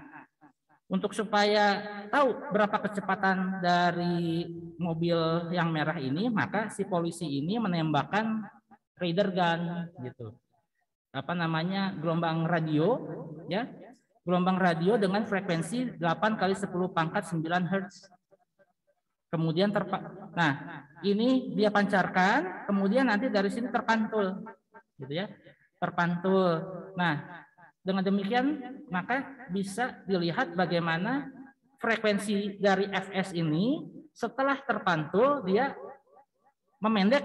untuk supaya tahu berapa kecepatan dari mobil yang merah ini, maka si polisi ini menembakkan radar gun, gitu. Apa namanya, gelombang radio, ya, gelombang radio dengan frekuensi 8 kali 10 pangkat 9 Hz. Kemudian nah ini dia pancarkan, kemudian nanti dari sini terpantul, gitu ya, terpantul. Nah, dengan demikian maka bisa dilihat bagaimana frekuensi dari Fs ini setelah terpantul dia memendek,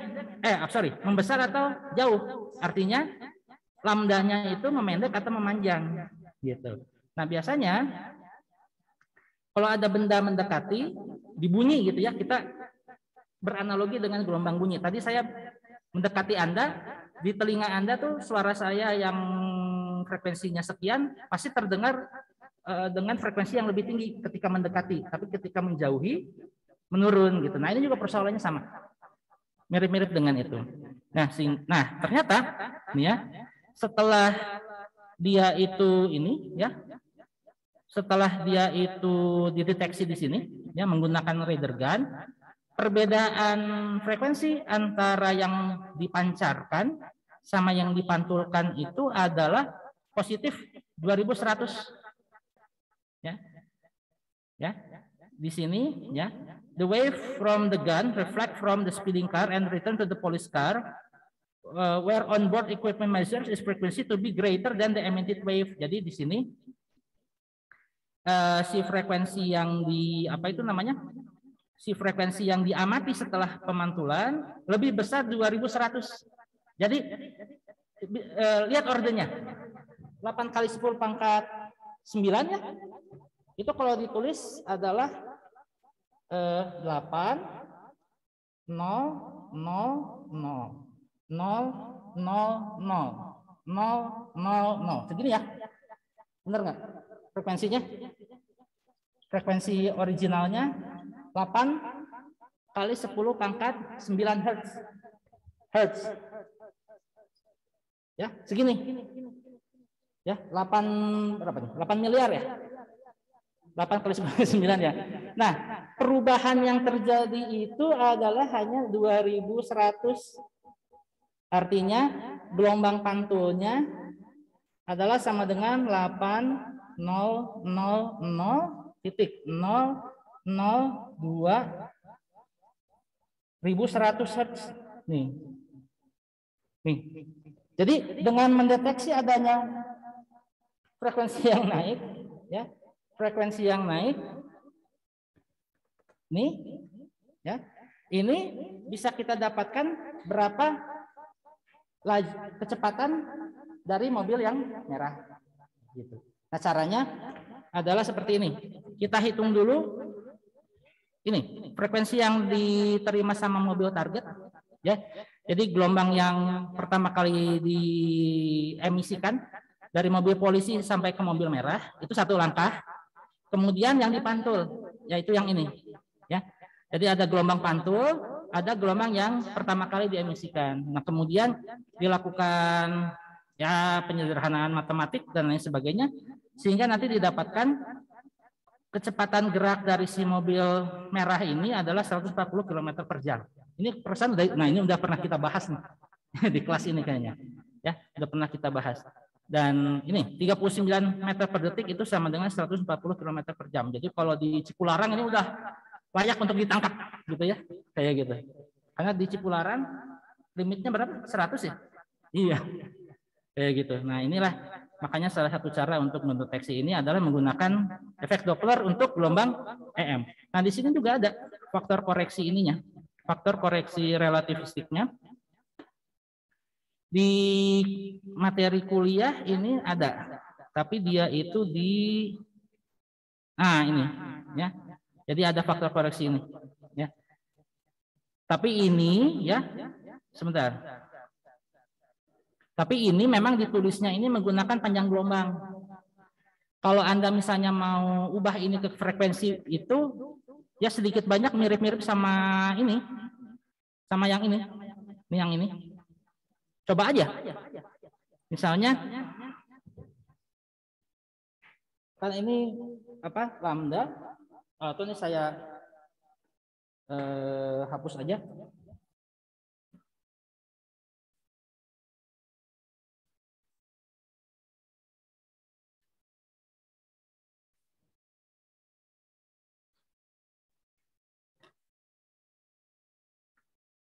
membesar atau jauh. Artinya lambdanya itu memendek atau memanjang, gitu. Nah, biasanya kalau ada benda mendekati, dibunyi gitu ya, kita beranalogi dengan gelombang bunyi. Tadi saya mendekati Anda, di telinga Anda tuh suara saya yang frekuensinya sekian pasti terdengar dengan frekuensi yang lebih tinggi ketika mendekati, tapi ketika menjauhi menurun gitu. Nah, ini juga persoalannya sama, mirip-mirip dengan itu. Nah, ternyata nih ya, setelah dia itu ini ya, setelah dia itu dideteksi di sini ya menggunakan radar gun, perbedaan frekuensi antara yang dipancarkan sama yang dipantulkan itu adalah positif 2100 ya. Ya. Di sini ya, the wave from the gun reflect from the speeding car and return to the police car where on board equipment measures is frequency to be greater than the emitted wave. Jadi di sini si frekuensi yang si frekuensi yang diamati setelah pemantulan lebih besar 2100. Jadi lihat ordernya 8 kali 10 pangkat 9 ya, itu kalau ditulis adalah 8 0 0 0 0 0 0 segini ya, benar nggak frekuensinya? Frekuensi originalnya 8 kali 10 pangkat 9 Hertz. Ya, segini. Ya, 8 berapa nih? 8 miliar ya? 8 kali 9 ya. Nah, perubahan yang terjadi itu adalah hanya 2100. Artinya gelombang pantulnya adalah sama dengan 8.000.002.100 Hz. Nih. Jadi dengan mendeteksi adanya frekuensi yang naik, ya, frekuensi yang naik, nih, ya, ini bisa kita dapatkan berapa kecepatan dari mobil yang merah, gitu. Nah, caranya adalah seperti ini. Kita hitung dulu ini frekuensi yang diterima sama mobil target, ya. Jadi gelombang yang pertama kali diemisikan dari mobil polisi sampai ke mobil merah itu satu langkah. Kemudian yang dipantul yaitu yang ini, ya. Jadi ada gelombang pantul, ada gelombang yang pertama kali diemisikan. Nah, kemudian dilakukan ya penyederhanaan matematik dan lain sebagainya sehingga nanti didapatkan kecepatan gerak dari si mobil merah ini adalah 140 km per jam. Ini perasaan, nah ini udah pernah kita bahas nih di kelas ini kayaknya. Ya, sudah pernah kita bahas. Dan ini 39 meter per detik itu sama dengan 140 km per jam. Jadi kalau di Cipularang ini udah layak untuk ditangkap gitu ya. Kayak gitu. Karena di Cipularang limitnya berapa? 100 ya? Iya. Kayak gitu. Nah, inilah makanya salah satu cara untuk mendeteksi ini adalah menggunakan efek Doppler untuk gelombang EM. Nah, di sini juga ada faktor koreksi ininya. Faktor koreksi relativistiknya. Di materi kuliah ini ada, tapi dia itu ini ya. Jadi ada faktor koreksi ini ya. Tapi ini ya, sebentar. Tapi ini memang ditulisnya ini menggunakan panjang gelombang. Kalau Anda misalnya mau ubah ini ke frekuensi itu ya sedikit banyak mirip-mirip sama ini. Sama yang ini. Ini yang ini. Coba aja. Misalnya kan ini apa? Lambda. Atau ini saya hapus aja.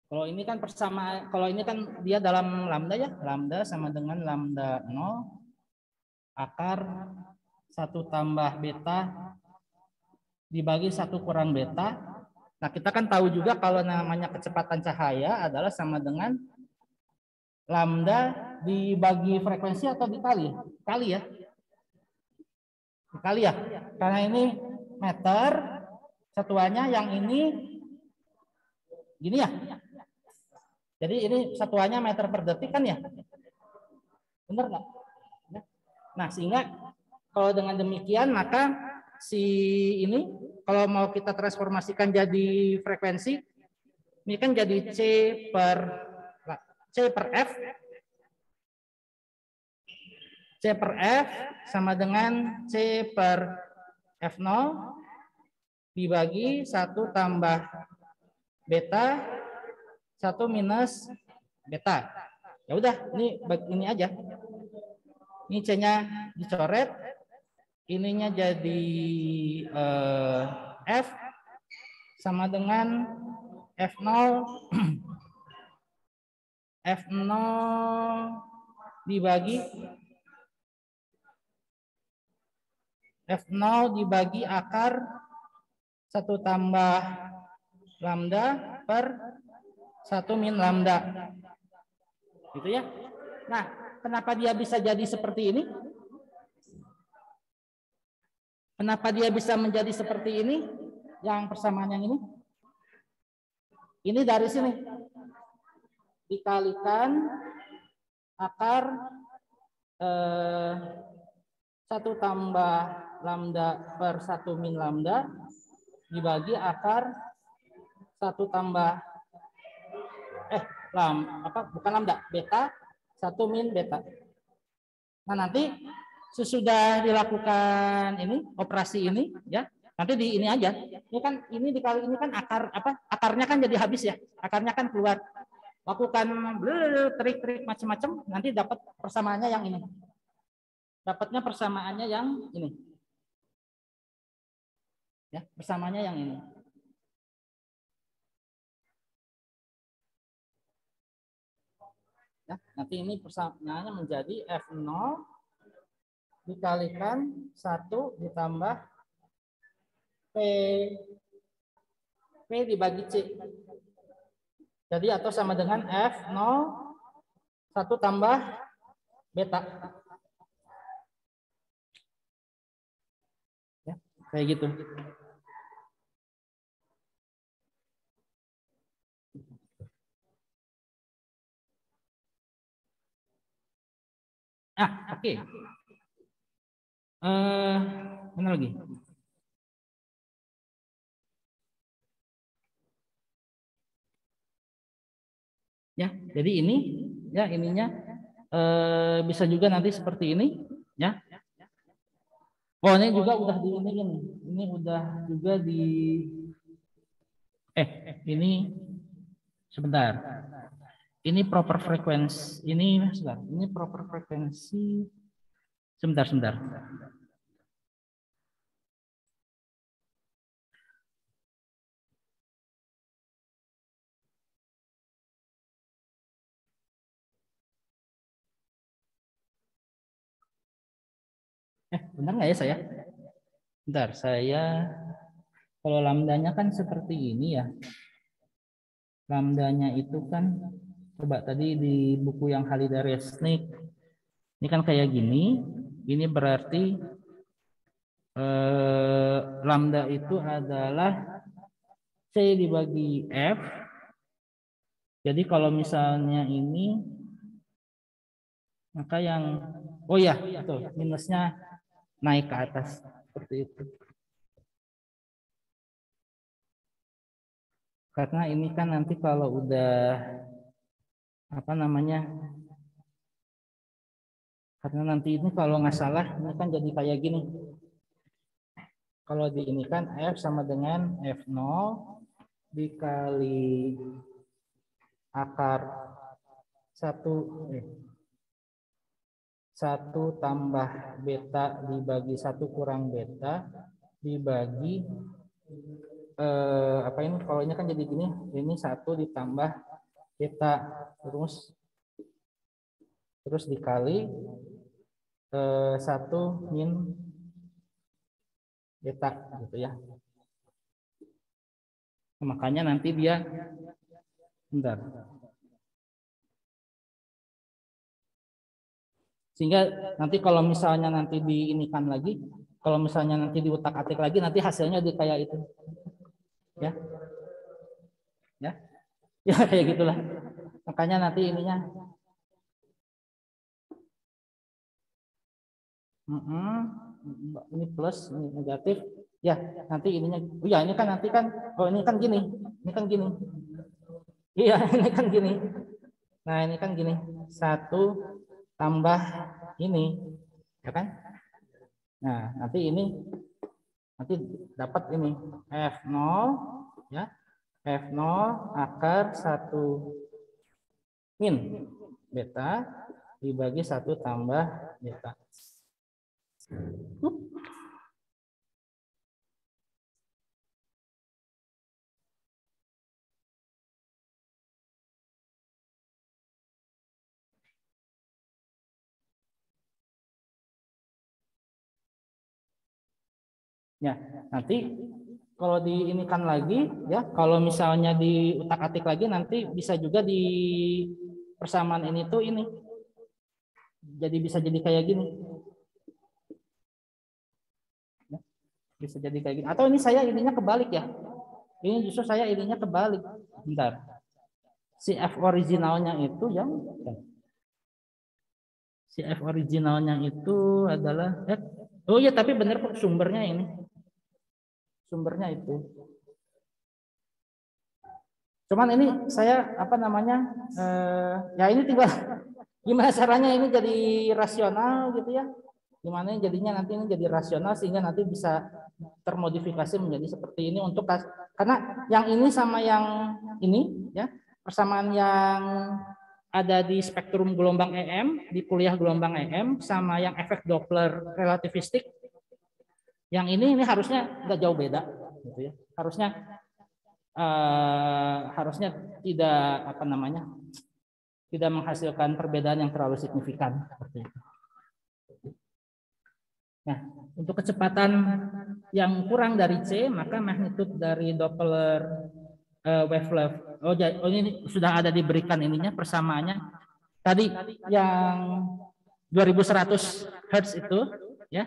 Kalau ini kan kalau ini kan dia dalam lambda ya, lambda sama dengan lambda 0 akar 1 tambah beta dibagi 1 kurang beta. Nah, kita kan tahu juga kalau namanya kecepatan cahaya adalah sama dengan lambda dibagi frekuensi atau dikali? Kali ya. Dikali ya. Karena ini meter, satuannya yang ini gini ya. Jadi ini satuannya meter per detik kan ya? Benar nggak? Nah, sehingga kalau dengan demikian maka si ini kalau mau kita transformasikan jadi frekuensi, ini kan jadi C per F. C per F sama dengan C per F0 dibagi 1 tambah beta 1 minus beta. Ya udah, ini aja. Ini C-nya dicoret, ininya jadi F sama dengan F0 F0 dibagi akar 1 tambah lambda per 1 min lambda. Gitu ya. Nah, kenapa dia bisa jadi seperti ini? Kenapa dia bisa menjadi seperti ini? Yang persamaan yang ini? Ini dari sini. Dikalikan akar 1 tambah lambda per 1 min lambda dibagi akar 1 tambah bukan lambda, beta 1 min beta. Nah, nanti sesudah dilakukan ini operasi ini ya, nanti di ini aja. Ini kan ini dikali ini kan akarnya kan jadi habis ya. Akarnya kan keluar. Lakukan trik-trik macam-macam, nanti dapat persamaannya yang ini. Dapatnya persamaannya yang ini. Ya, persamaannya yang ini. Ya, nanti ini persamaannya menjadi F0 dikalikan 1 ditambah P dibagi C. Jadi atau sama dengan F0 1 tambah beta. Ya, kayak gitu. Oke. Mana lagi? Ya, jadi ini ya ininya bisa juga nanti seperti ini ya. Oh, ini juga udah di ini. Ini udah juga di ini sebentar. ini proper frekuensi, ini sebentar, ini proper frekuensi. Sebentar. Benar nggak ya saya? Bentar, kalau lambdanya kan seperti ini ya. Lambdanya itu kan, coba tadi di buku yang Halida Resnick, ini kan kayak gini. Ini berarti lambda itu adalah C dibagi F. Jadi kalau misalnya ini, maka yang, oh ya, betul, minusnya naik ke atas seperti itu. Karena ini kan nanti kalau udah apa namanya, karena nanti ini kalau nggak salah ini kan jadi kayak gini. Kalau di ini kan F sama dengan F0 dikali akar 1 tambah beta dibagi 1 kurang beta dibagi apa ini, kalau ini kan jadi gini, ini 1 ditambah beta terus dikali 1 min beta gitu ya. Makanya nanti dia, bentar, sehingga nanti kalau misalnya nanti diinikan lagi, kalau misalnya nanti diutak-atik lagi, nanti hasilnya di kayak itu ya kayak gitulah. Makanya nanti ininya ini plus, ini negatif ya, nanti ininya, oh ya ini kan nanti kan, oh ini kan gini, iya ini kan gini, nah ini kan gini, 1 tambah ini ya kan, nah nanti ini dapat ini F0 ya, F0 akar 1 min beta dibagi 1 tambah beta. Ya, nanti kalau diinikan lagi ya, kalau misalnya diutak-atik lagi nanti bisa juga di persamaan ini tuh ini. Jadi bisa jadi kayak gini. Ya, bisa jadi kayak gini. Atau ini saya ininya kebalik ya. Ini justru saya ininya kebalik. Bentar. Si F originalnya itu yang adalah oh iya, tapi benar kok, sumbernya ini. Sumbernya itu. Cuman ini saya apa namanya? Ya ini tiba gimana caranya ini jadi rasional gitu ya? Gimana jadinya nanti ini jadi rasional sehingga nanti bisa termodifikasi menjadi seperti ini untuk, karena yang ini sama yang ini ya, persamaan yang ada di spektrum gelombang EM, di kuliah gelombang EM, sama yang efek Doppler relativistik, yang ini harusnya nggak jauh beda gitu ya, harusnya tidak apa namanya, tidak menghasilkan perbedaan yang terlalu signifikan seperti itu. Nah, untuk kecepatan yang kurang dari C, maka magnitude dari Doppler wavelength. Oh ini sudah ada diberikan ininya persamaannya. Tadi yang 2100 Hz itu ya,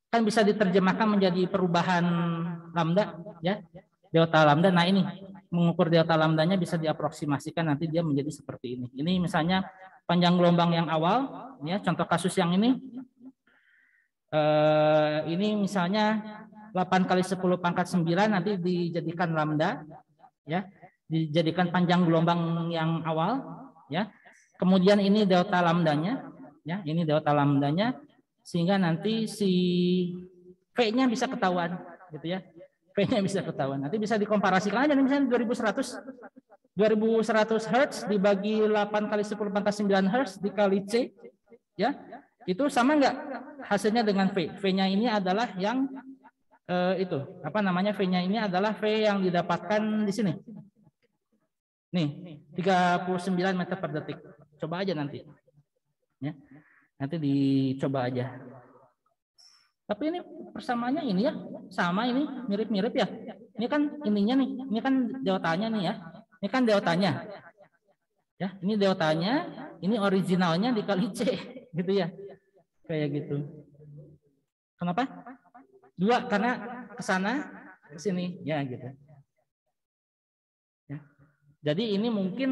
kan bisa diterjemahkan menjadi perubahan lambda ya, delta lambda. Nah ini mengukur delta lambdanya bisa diaproksimasikan, nanti dia menjadi seperti ini. Ini misalnya panjang gelombang yang awal ya, contoh kasus yang ini misalnya 8 kali 10 pangkat 9 nanti dijadikan lambda ya, dijadikan panjang gelombang yang awal ya. Kemudian ini delta lambdanya ya, ini delta lambdanya, sehingga nanti si V-nya bisa ketahuan gitu ya. V-nya bisa ketahuan. Nanti bisa dikomparasikan aja nih, misalnya 2100 2100 Hz dibagi 8 kali 10 pangkat 9 Hz dikali C, ya, itu sama nggak hasilnya dengan V? V-nya ini adalah yang itu apa namanya? V-nya ini adalah V yang didapatkan di sini. Nih, 39 meter per detik. Coba aja nanti, ya, nanti dicoba aja. Tapi ini persamaannya ini ya, sama ini mirip-mirip ya. Ini kan ininya nih, ini kan deltanya nih ya. Ini kan deltanya. Ya, ini deltanya, ini originalnya dikali C gitu ya. Kayak gitu. Kenapa? 2 karena ke sana ke sini ya gitu. Ya. Jadi ini mungkin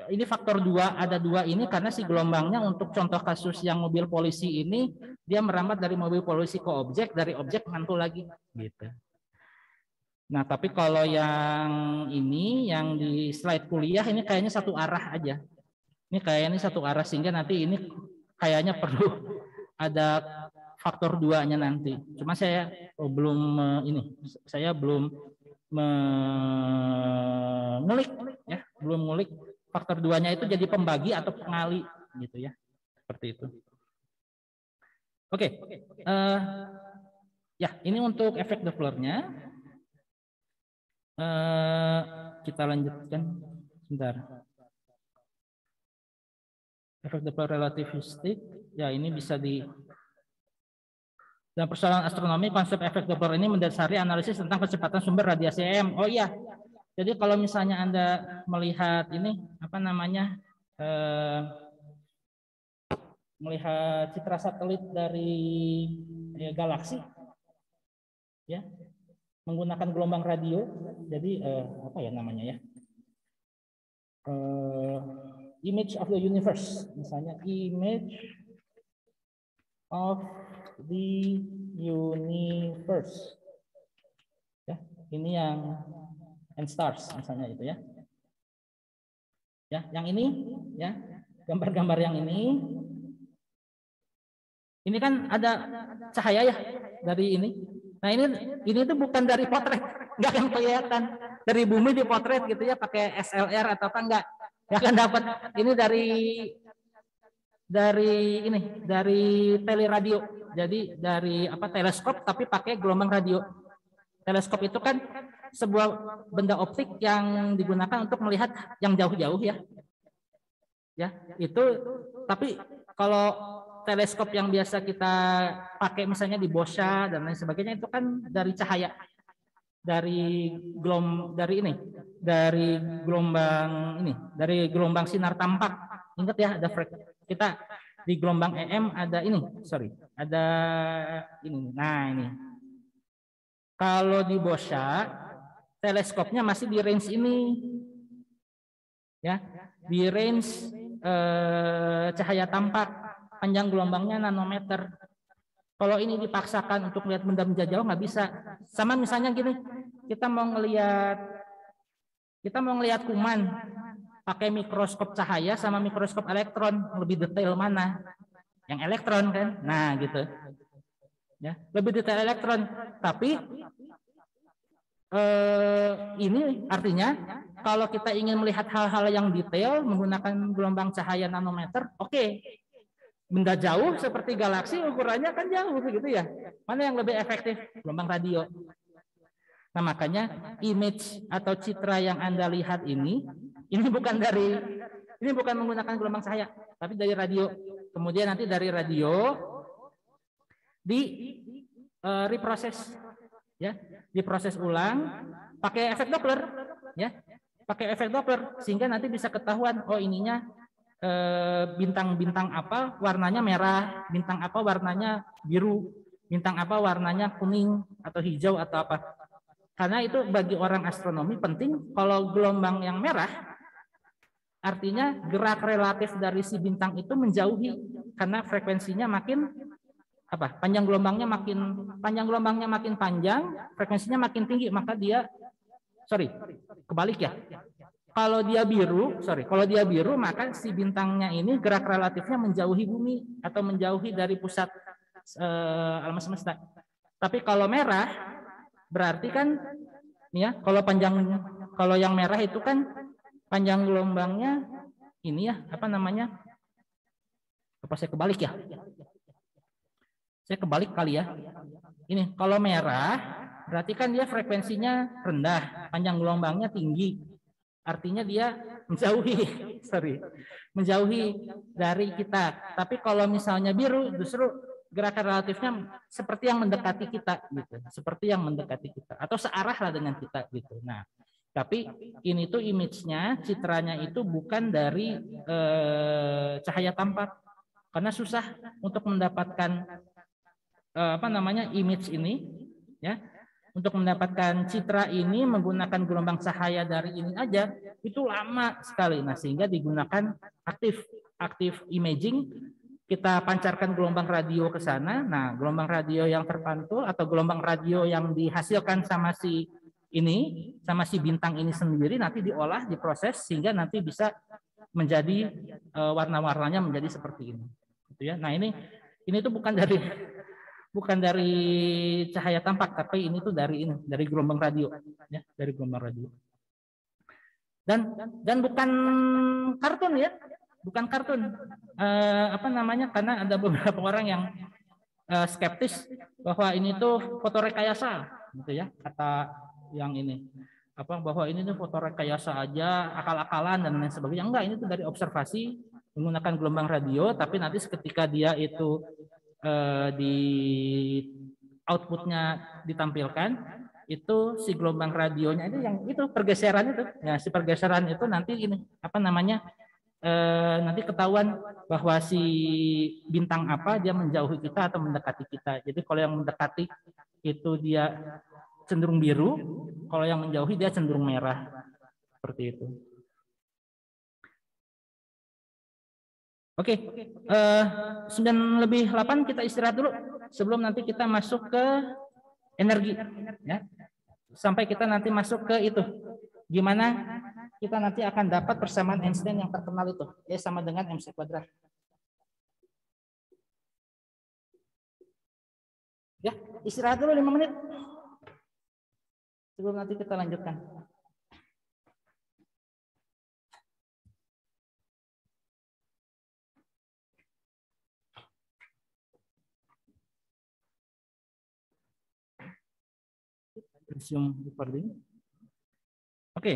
ini faktor 2, ada 2 ini karena si gelombangnya untuk contoh kasus yang mobil polisi ini dia merambat dari mobil polisi ke objek, dari objek mantul lagi gitu. Nah, tapi kalau yang ini yang di slide kuliah ini kayaknya satu arah aja. Ini kayaknya satu arah sehingga nanti ini kayaknya perlu ada faktor 2-nya nanti. Cuma saya belum saya belum mengulik ya, belum ngulik faktor 2-nya itu jadi pembagi atau pengali gitu ya. Seperti itu. Oke. Ya, ini untuk efek Doppler-nya. Kita lanjutkan sebentar. Efek Doppler relativistik, ya ini bisa di dalam persoalan astronomi konsep efek Doppler ini mendasari analisis tentang kecepatan sumber radiasi EM. Oh iya, jadi kalau misalnya Anda melihat ini apa namanya melihat citra satelit dari galaksi, ya. Menggunakan gelombang radio, jadi apa ya namanya ya, image of the universe, misalnya image of the universe, ya, ini yang and stars misalnya itu ya, ya, yang ini ya, gambar-gambar yang ini kan ada cahaya ya dari ini. Nah ini tuh bukan dari potret, nggak akan kelihatan dari bumi dipotret gitu ya pakai SLR atau apa nggak akan dapat. Ini dari teleradio. Jadi dari apa teleskop tapi pakai gelombang radio. Teleskop itu kan sebuah benda optik yang digunakan untuk melihat yang jauh-jauh ya. Ya itu tapi kalau teleskop yang biasa kita pakai misalnya di Boscha dan lain sebagainya itu kan dari cahaya dari gelombang sinar tampak. Ingat ya, ada kita di gelombang EM ada ada ini. Nah ini kalau di Boscha teleskopnya masih di range ini ya, di range cahaya tampak. Panjang gelombangnya nanometer. Kalau ini dipaksakan untuk lihat benda-benda jauh nggak bisa. Sama misalnya gini, kita mau ngelihat kuman pakai mikroskop cahaya sama mikroskop elektron, lebih detail mana? Yang elektron kan? Nah gitu. Ya, lebih detail elektron. Tapi ini artinya kalau kita ingin melihat hal-hal yang detail menggunakan gelombang cahaya nanometer, oke. Benda jauh seperti galaksi ukurannya kan jauh begitu ya. Mana yang lebih efektif? Gelombang radio. Nah makanya image atau citra yang Anda lihat ini bukan menggunakan gelombang cahaya, tapi dari radio. Kemudian nanti dari radio diproses, ya, diproses ulang pakai efek Doppler, ya, pakai efek Doppler sehingga nanti bisa ketahuan oh ininya bintang-bintang apa warnanya merah, bintang apa warnanya biru, bintang apa warnanya kuning atau hijau atau apa. Karena itu bagi orang astronomi penting. Kalau gelombang yang merah artinya gerak relatif dari si bintang itu menjauhi karena frekuensinya makin panjang gelombangnya makin panjang, frekuensinya makin tinggi, maka dia kebalik ya. Kalau dia biru, maka si bintangnya ini gerak relatifnya menjauhi bumi atau menjauhi dari pusat alam semesta. Tapi kalau merah berarti kan ya, kalau Kalau yang merah itu kan panjang gelombangnya ini ya, apa namanya? Apa saya kebalik ya? Saya kebalik kali ya. Ini kalau merah berarti kan dia frekuensinya rendah, panjang gelombangnya tinggi. Artinya dia menjauhi, menjauhi dari kita. Tapi kalau misalnya biru justru gerakan relatifnya seperti yang mendekati kita gitu, seperti yang mendekati kita atau searah lah dengan kita gitu. Nah, tapi ini tuh image-nya, citranya itu bukan dari cahaya tampak, karena susah untuk mendapatkan apa namanya image ini, ya. Untuk mendapatkan citra ini menggunakan gelombang cahaya dari ini aja itu lama sekali. Nah, sehingga digunakan aktif imaging. Kita pancarkan gelombang radio ke sana. Nah, gelombang radio yang terpantul atau gelombang radio yang dihasilkan sama si ini, sama si bintang ini sendiri nanti diolah, diproses sehingga nanti bisa menjadi warna-warnanya menjadi seperti ini. Gitu ya. Nah, ini tuh bukan dari cahaya tampak, tapi ini tuh dari gelombang radio, ya, dari gelombang radio. Dan bukan kartun ya. Bukan kartun, apa namanya? Karena ada beberapa orang yang skeptis bahwa ini tuh foto rekayasa, gitu ya, kata yang ini, apa bahwa ini tuh foto rekayasa aja, akal-akalan dan lain sebagainya. Enggak, ini tuh dari observasi menggunakan gelombang radio, tapi nanti ketika dia itu di outputnya ditampilkan, itu si gelombang radionya itu pergeseran itu, ya si pergeseran itu nanti ini apa namanya? Nanti ketahuan bahwa si bintang apa dia menjauhi kita atau mendekati kita. Jadi kalau yang mendekati itu dia cenderung biru, kalau yang menjauhi dia cenderung merah. Seperti itu. Oke, 9:08 kita istirahat dulu sebelum nanti kita masuk ke energi, ya. Sampai kita nanti masuk ke itu. Gimana kita nanti akan dapat persamaan Einstein yang terkenal itu, E sama dengan mc². Ya, istirahat dulu 5 menit. Sebelum nanti kita lanjutkan. Resume recording. Oke,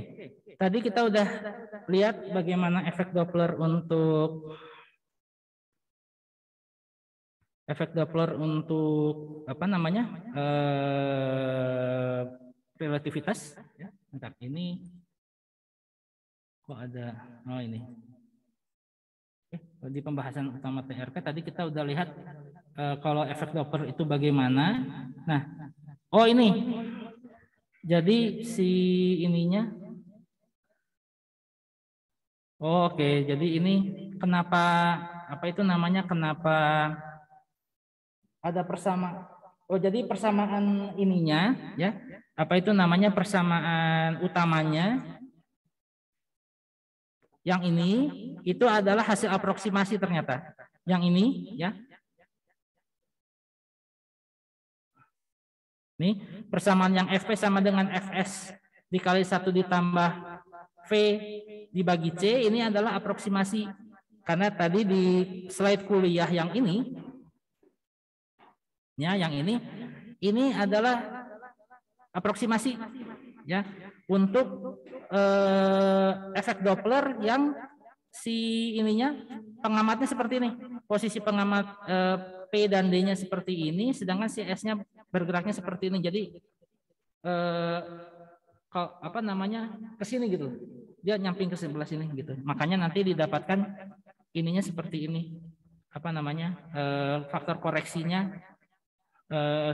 tadi kita udah lihat bagaimana efek Doppler untuk apa namanya relativitas. Bentar, ini kok ada ini. Di pembahasan utama TRK tadi kita udah lihat kalau efek Doppler itu bagaimana. Nah, ini. Jadi si ininya, oke, jadi ini kenapa apa itu namanya? Kenapa ada persamaan? Jadi persamaan ininya, ya, apa itu namanya persamaan utamanya? Yang ini itu adalah hasil aproksimasi ternyata. Yang ini, ya. Nih, persamaan yang Fp sama dengan Fs dikali 1 ditambah V dibagi C, ini adalah aproksimasi. Karena tadi di slide kuliah yang ini, ya, yang ini adalah aproksimasi, ya, untuk efek Doppler yang si ininya pengamatnya seperti ini. Posisi pengamat P dan D-nya seperti ini, sedangkan si S-nya bergeraknya seperti ini. Jadi apa namanya ke sini gitu, dia nyamping ke sebelah sini gitu. Makanya nanti didapatkan ininya seperti ini, apa namanya faktor koreksinya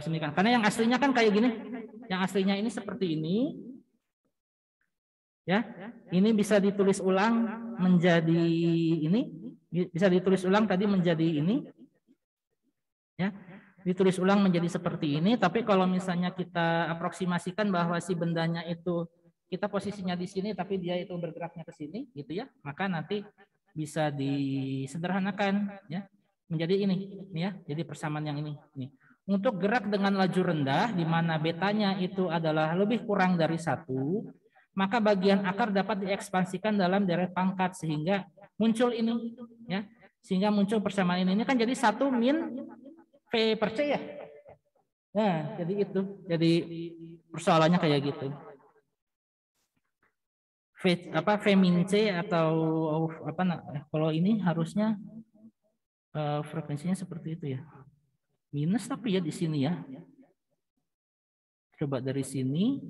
semikian. Karena yang aslinya kan kayak gini, yang aslinya ini seperti ini, ya. Ini bisa ditulis ulang menjadi ini, bisa ditulis ulang tadi menjadi ini, ya. Ditulis ulang menjadi seperti ini, tapi kalau misalnya kita aproksimasikan bahwa si bendanya itu kita posisinya di sini tapi dia itu bergeraknya ke sini gitu ya, maka nanti bisa disederhanakan ya menjadi ini ya. Jadi persamaan yang ini nih. Untuk gerak dengan laju rendah di mana betanya itu adalah lebih kurang dari 1, maka bagian akar dapat diekspansikan dalam deret pangkat sehingga muncul ini, ya, sehingga muncul persamaan ini kan jadi 1 min V per C ya. Nah, jadi itu, jadi persoalannya kayak gitu. V min C atau apa? Kalau ini harusnya frekuensinya seperti itu ya. Minus tapi ya di sini ya. Coba dari sini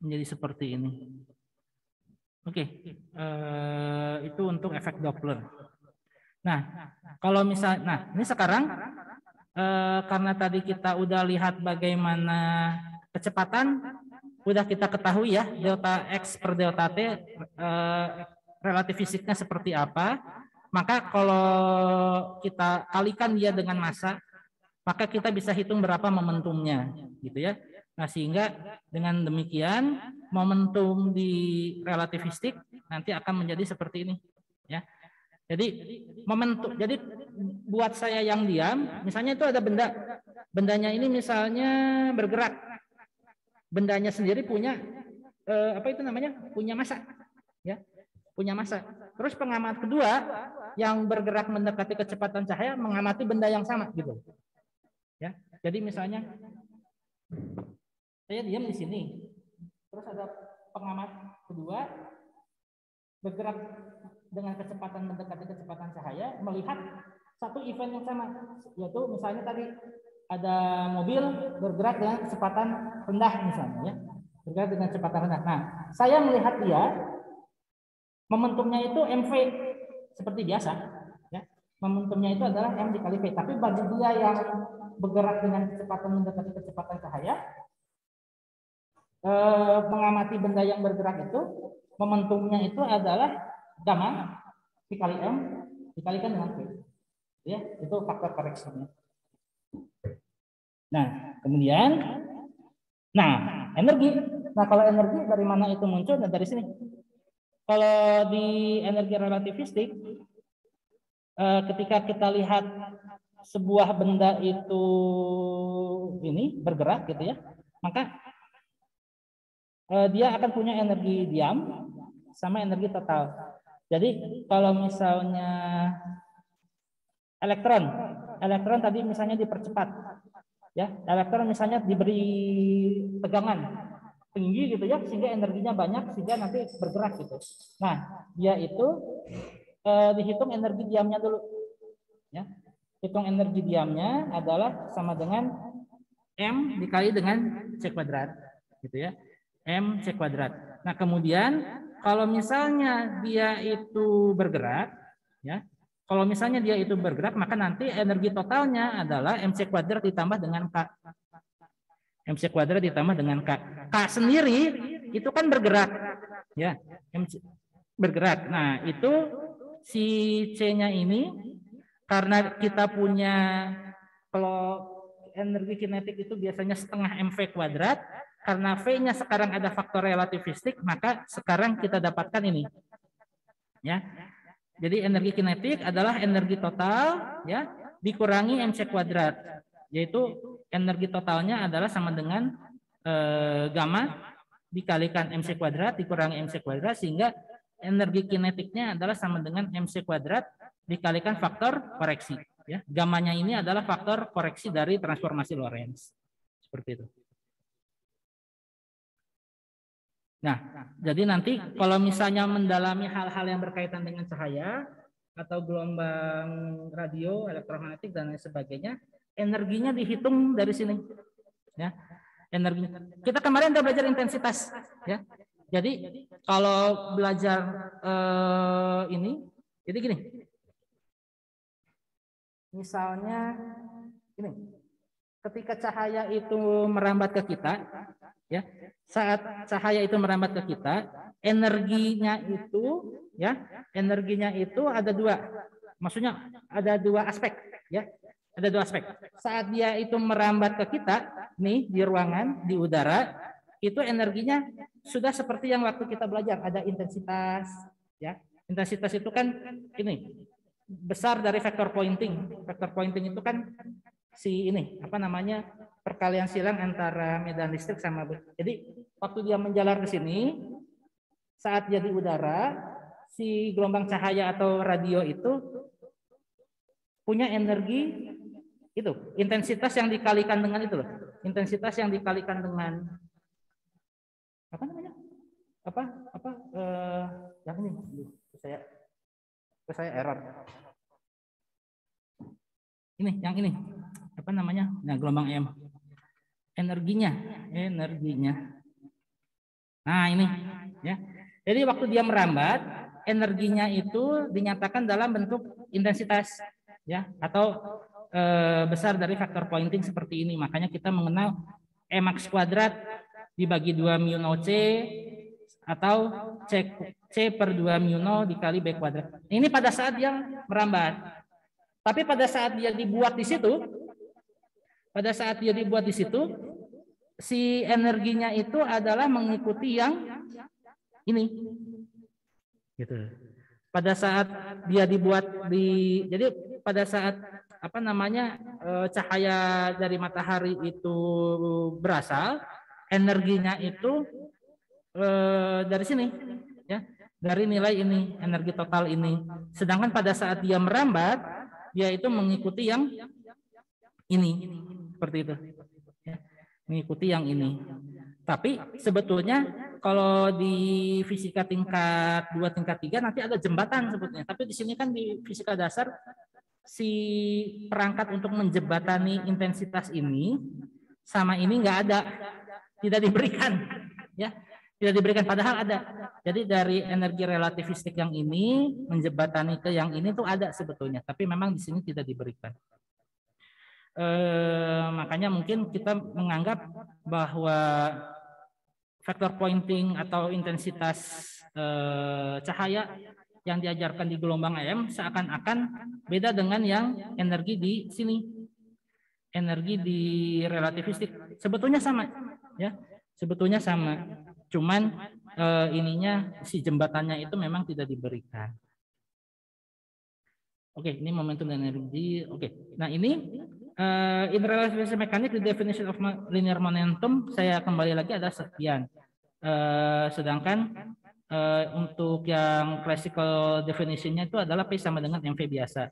menjadi seperti ini. Oke, itu untuk efek Doppler. Nah, kalau misal, nah ini sekarang karena tadi kita udah lihat bagaimana kecepatan, udah kita ketahui ya delta X per delta T relatif fisiknya seperti apa. Maka kalau kita kalikan dia dengan massa, maka kita bisa hitung berapa momentumnya, gitu ya. Nah, sehingga dengan demikian momentum di relativistik nanti akan menjadi seperti ini, ya. Jadi momentum, jadi buat saya yang diam, misalnya itu ada benda, bendanya ini misalnya bergerak, bendanya sendiri punya apa itu namanya, punya massa, ya, punya massa. Terus pengamat kedua yang bergerak mendekati kecepatan cahaya mengamati benda yang sama, gitu, ya. Jadi misalnya saya diam di sini, terus ada pengamat kedua bergerak dengan kecepatan mendekati kecepatan cahaya melihat satu event yang sama, yaitu misalnya tadi ada mobil bergerak dengan kecepatan rendah misalnya, ya, bergerak dengan kecepatan rendah. Nah, saya melihat dia, momentumnya itu mv seperti biasa, ya. Momentumnya itu adalah m dikali v. Tapi bagi dia yang bergerak dengan kecepatan mendekati kecepatan cahaya, mengamati benda yang bergerak itu, momentumnya itu adalah gamma dikali m dikalikan dengan v, ya, itu faktor koreksinya. Nah, kemudian, nah energi, nah kalau energi dari mana itu muncul? Nah, dari sini. Kalau di energi relativistik, ketika kita lihat sebuah benda itu ini bergerak, gitu ya, maka dia akan punya energi diam sama energi total. Jadi kalau misalnya elektron tadi misalnya dipercepat, ya, elektron misalnya diberi tegangan tinggi, gitu ya, sehingga energinya banyak sehingga nanti bergerak, gitu. Nah, dia itu dihitung energi diamnya dulu, ya. Hitung energi diamnya adalah sama dengan m dikali dengan c kuadrat, gitu ya, m c kuadrat. Nah, kemudian kalau misalnya dia itu bergerak, ya, kalau misalnya dia itu bergerak, maka nanti energi totalnya adalah mc kuadrat ditambah dengan k. mc kuadrat ditambah dengan k. K sendiri itu kan bergerak, ya, mc bergerak. Nah, itu si c-nya ini karena kita punya, kalau energi kinetik itu biasanya setengah mv kuadrat, karena v-nya sekarang ada faktor relativistik, maka sekarang kita dapatkan ini, ya. Jadi energi kinetik adalah energi total, ya, dikurangi mc kuadrat, yaitu energi totalnya adalah sama dengan gamma dikalikan mc kuadrat dikurangi mc kuadrat, sehingga energi kinetiknya adalah sama dengan mc kuadrat dikalikan faktor koreksi, ya. Gammanya ini adalah faktor koreksi dari transformasi Lorentz, seperti itu. Nah, jadi nanti kalau misalnya mendalami hal-hal yang berkaitan dengan cahaya atau gelombang radio, elektromagnetik dan lain sebagainya, energinya dihitung dari sini, ya. Energinya. Kita kemarin udah belajar intensitas, ya. Jadi kalau belajar ini, jadi gini. Misalnya ini, ketika cahaya itu merambat ke kita, ya, saat cahaya itu merambat ke kita, energinya itu, ya, energinya itu ada dua, maksudnya ada dua aspek, ya, ada dua aspek. Saat dia itu merambat ke kita, nih di ruangan, di udara, itu energinya sudah seperti yang waktu kita belajar, ada intensitas, ya, intensitas itu kan ini besar dari vektor pointing. Vektor pointing itu kan si ini apa namanya, perkalian silang antara medan listrik sama, jadi waktu dia menjalar ke sini, saat dia di udara, si gelombang cahaya atau radio itu punya energi itu, intensitas yang dikalikan dengan itu loh. Intensitas yang dikalikan dengan apa namanya? Yang ini saya error. Ini, yang ini. Apa namanya? Nah, gelombang M. Energinya. Nah, ini ya. Jadi waktu dia merambat, energinya itu dinyatakan dalam bentuk intensitas ya, atau besar dari faktor pointing seperti ini. Makanya kita mengenal Mx kuadrat dibagi 2 mu nol C atau C per 2 mu nol dikali B kuadrat. Ini pada saat dia merambat. Tapi pada saat dia dibuat di situ, si energinya itu adalah mengikuti yang ini. Gitu. Pada saat dia dibuat jadi pada saat cahaya dari matahari itu berasal, energinya itu dari sini ya, dari nilai ini, energi total ini. Sedangkan pada saat dia merambat, dia itu mengikuti yang ini, seperti itu ya, mengikuti yang ini. Tapi sebetulnya kalau di fisika tingkat 2, tingkat 3 nanti ada jembatan sebetulnya. Tapi di sini kan di fisika dasar si perangkat untuk menjembatani intensitas ini sama ini nggak ada, tidak diberikan ya, tidak diberikan, padahal ada. Jadi dari energi relativistik yang ini menjembatani ke yang ini tuh ada sebetulnya, tapi memang di sini tidak diberikan. Makanya mungkin kita menganggap bahwa faktor pointing atau intensitas cahaya yang diajarkan di gelombang M seakan-akan beda dengan yang energi di sini, energi di relativistik. Sebetulnya sama ya, sebetulnya sama, cuman ininya si jembatannya itu memang tidak diberikan. Oke, ini momentum dan energi. Oke, nah ini in relativity mechanics, the definition of linear momentum saya kembali lagi ada sekian. Sedangkan untuk yang classical definition-nya itu adalah P sama dengan MV biasa.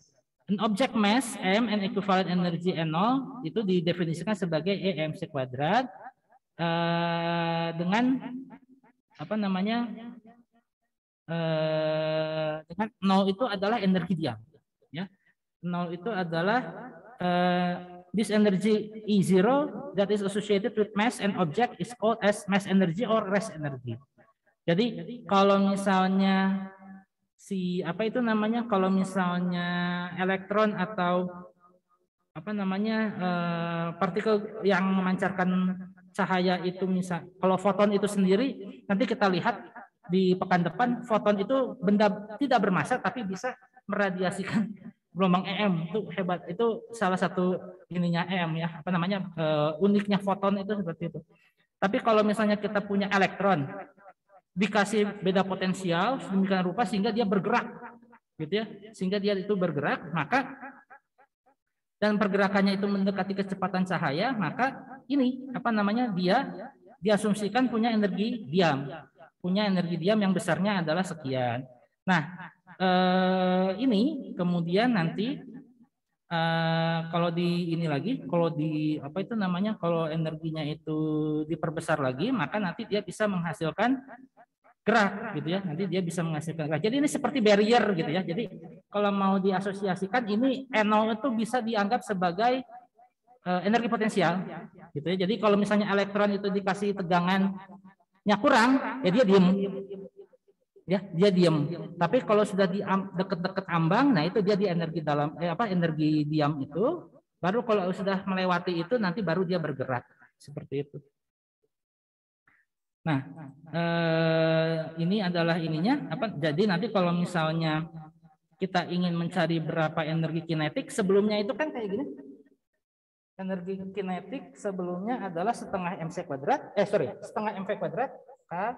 An object mass M and equivalent energy N0 itu didefinisikan sebagai EMC kuadrat dengan apa namanya? Dengan 0 itu adalah energi diam. Ya. 0 itu adalah this energy E0 that is associated with mass and object is called as mass energy or rest energy. Jadi kalau misalnya kalau misalnya elektron atau partikel yang memancarkan cahaya itu, misal kalau foton itu sendiri, nanti kita lihat di pekan depan, foton itu benda tidak bermassa tapi bisa meradiasikan gelombang EM. Itu hebat, itu salah satu ininya EM ya, uniknya foton itu seperti itu. Tapi kalau misalnya kita punya elektron dikasih beda potensial sedemikian rupa sehingga dia bergerak gitu ya, sehingga dia itu bergerak, maka dan pergerakannya itu mendekati kecepatan cahaya, maka ini dia diasumsikan punya energi diam yang besarnya adalah sekian. Nah, ini kemudian nanti kalau di ini lagi, kalau di kalau energinya itu diperbesar lagi, maka nanti dia bisa menghasilkan gerak gitu ya, nanti dia bisa menghasilkan gerak. Jadi ini seperti barrier gitu ya. Jadi kalau mau diasosiasikan, ini N0 itu bisa dianggap sebagai energi potensial gitu ya. Jadi kalau misalnya elektron itu dikasih tegangannya kurang, ya dia diem. Ya, dia diem. Tapi kalau sudah di deket-deket ambang, nah itu dia di energi dalam energi diam itu. Baru kalau sudah melewati itu, nanti baru dia bergerak seperti itu. Nah, ini adalah ininya jadi nanti kalau misalnya kita ingin mencari berapa energi kinetik, sebelumnya itu kan kayak gini. Energi kinetik sebelumnya adalah setengah MC kuadrat, setengah MV kuadrat K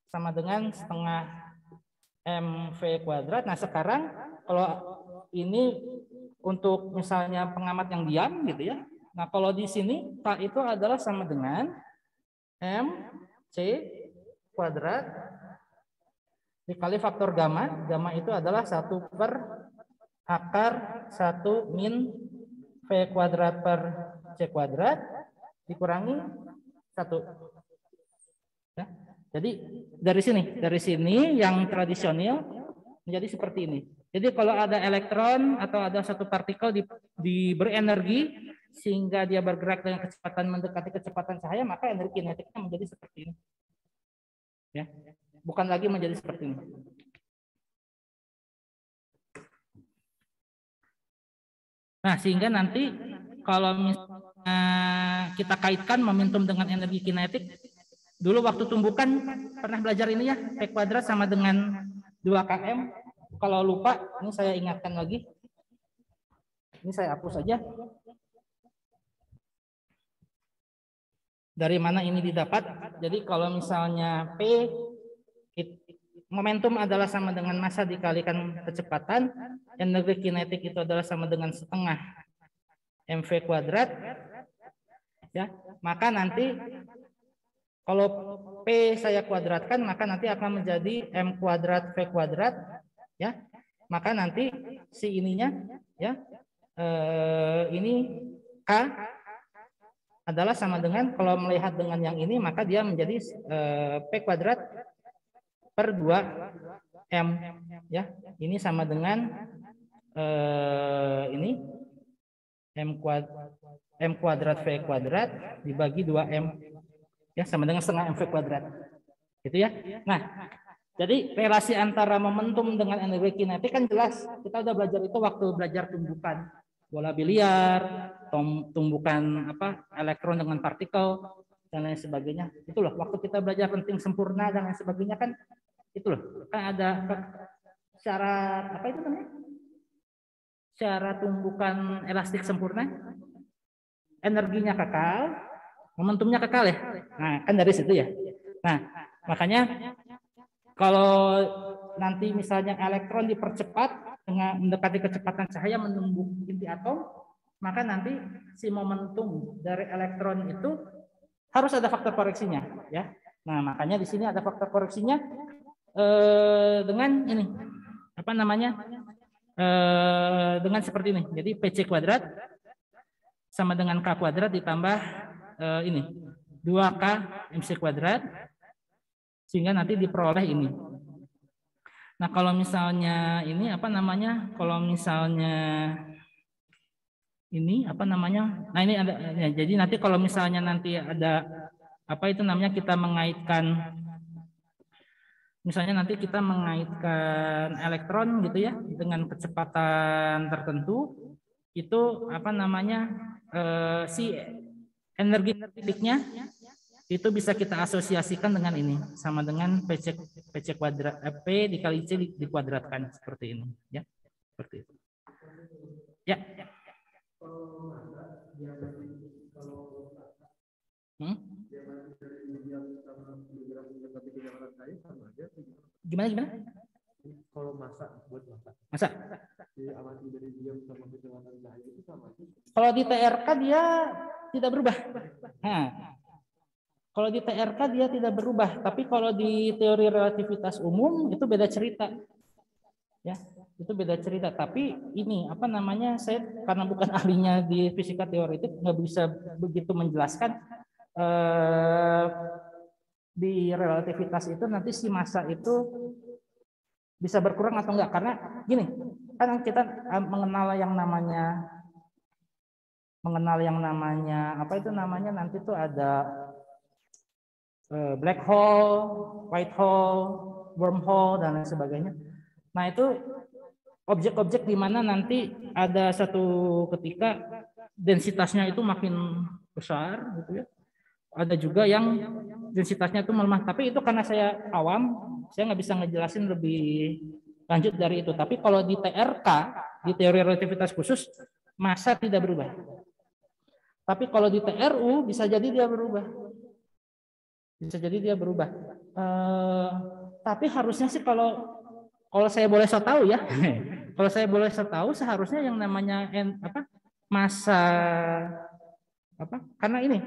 sama dengan setengah MV kuadrat. Nah, sekarang kalau ini untuk misalnya pengamat yang diam gitu ya. Nah, kalau di sini K itu adalah sama dengan M C kuadrat dikali faktor gamma. Gamma itu adalah 1 per akar 1 min V kuadrat per C kuadrat dikurangi 1. Ya. Jadi dari sini yang tradisional menjadi seperti ini. Jadi kalau ada elektron atau ada satu partikel diberi energi sehingga dia bergerak dengan kecepatan mendekati kecepatan cahaya, maka energi kinetiknya menjadi seperti ini. Ya, bukan lagi menjadi seperti ini. Nah, sehingga nanti kalau misalnya kita kaitkan momentum dengan energi kinetik, dulu waktu tumbukan pernah belajar ini ya, P kuadrat sama dengan 2km. Kalau lupa, ini saya ingatkan lagi. Ini saya hapus saja. Dari mana ini didapat? Jadi kalau misalnya P, momentum adalah sama dengan massa dikalikan kecepatan, energi kinetik itu adalah sama dengan setengah mv kuadrat. Ya, maka nanti kalau P saya kuadratkan, maka nanti akan menjadi M kuadrat V kuadrat. Ya, maka nanti si ininya, ya, ini K adalah sama dengan, kalau melihat dengan yang ini, maka dia menjadi P kuadrat per 2M. Ya, ini sama dengan ini M kuadrat V kuadrat dibagi 2M. Ya, sama dengan setengah MV kuadrat. Gitu ya. Nah, jadi relasi antara momentum dengan energi kinetik kan jelas. Kita udah belajar itu waktu belajar tumbukan bola biliar, tumbukan elektron dengan partikel dan lain sebagainya. Itu loh waktu kita belajar penting sempurna dan lain sebagainya kan itu loh. Kan ada syarat itu namanya? Syarat tumbukan elastik sempurna. Energinya kekal, momentumnya kekal ya. Nah, kan dari situ ya. Nah, makanya kalau nanti misalnya elektron dipercepat dengan mendekati kecepatan cahaya menumbuk inti atom, maka nanti si momentum dari elektron itu harus ada faktor koreksinya, ya. Nah, makanya di sini ada faktor koreksinya dengan ini dengan seperti ini. Jadi PC kuadrat sama dengan K kuadrat ditambah ini 2K MC kuadrat sehingga nanti diperoleh ini. Nah, kalau misalnya ini kalau misalnya ini nah ini ada ya, jadi nanti kalau misalnya nanti ada kita mengaitkan, misalnya nanti kita mengaitkan elektron gitu ya dengan kecepatan tertentu, itu si energi kinetiknya itu bisa kita asosiasikan dengan ini, sama dengan PC kuadrat P dikali C dikuadratkan seperti ini, ya, seperti itu. Ya. Gimana? Kalau masa buat masa diamati dari diam sama kecepatan cahaya itu sama. Kalau di TRK dia tidak berubah. Nah, kalau di TRK dia tidak berubah, tapi kalau di teori relativitas umum itu beda cerita. Ya, itu beda cerita. Tapi ini saya karena bukan ahlinya di fisika teoritik nggak bisa begitu menjelaskan di relativitas itu nanti si massa itu bisa berkurang atau enggak, karena gini, kan kita mengenal yang namanya nanti tuh ada black hole, white hole, wormhole dan lain sebagainya. Nah, itu objek-objek di mana nanti ada satu ketika densitasnya itu makin besar gitu ya. Ada juga yang densitasnya itu melemah, tapi itu karena saya awam, saya nggak bisa ngejelasin lebih lanjut dari itu. Tapi kalau di TRK, di teori relativitas khusus, massa tidak berubah. Tapi kalau di TRU bisa jadi dia berubah. Tapi harusnya sih kalau saya boleh so tahu ya, kalau saya boleh so tahu seharusnya yang namanya massa karena ini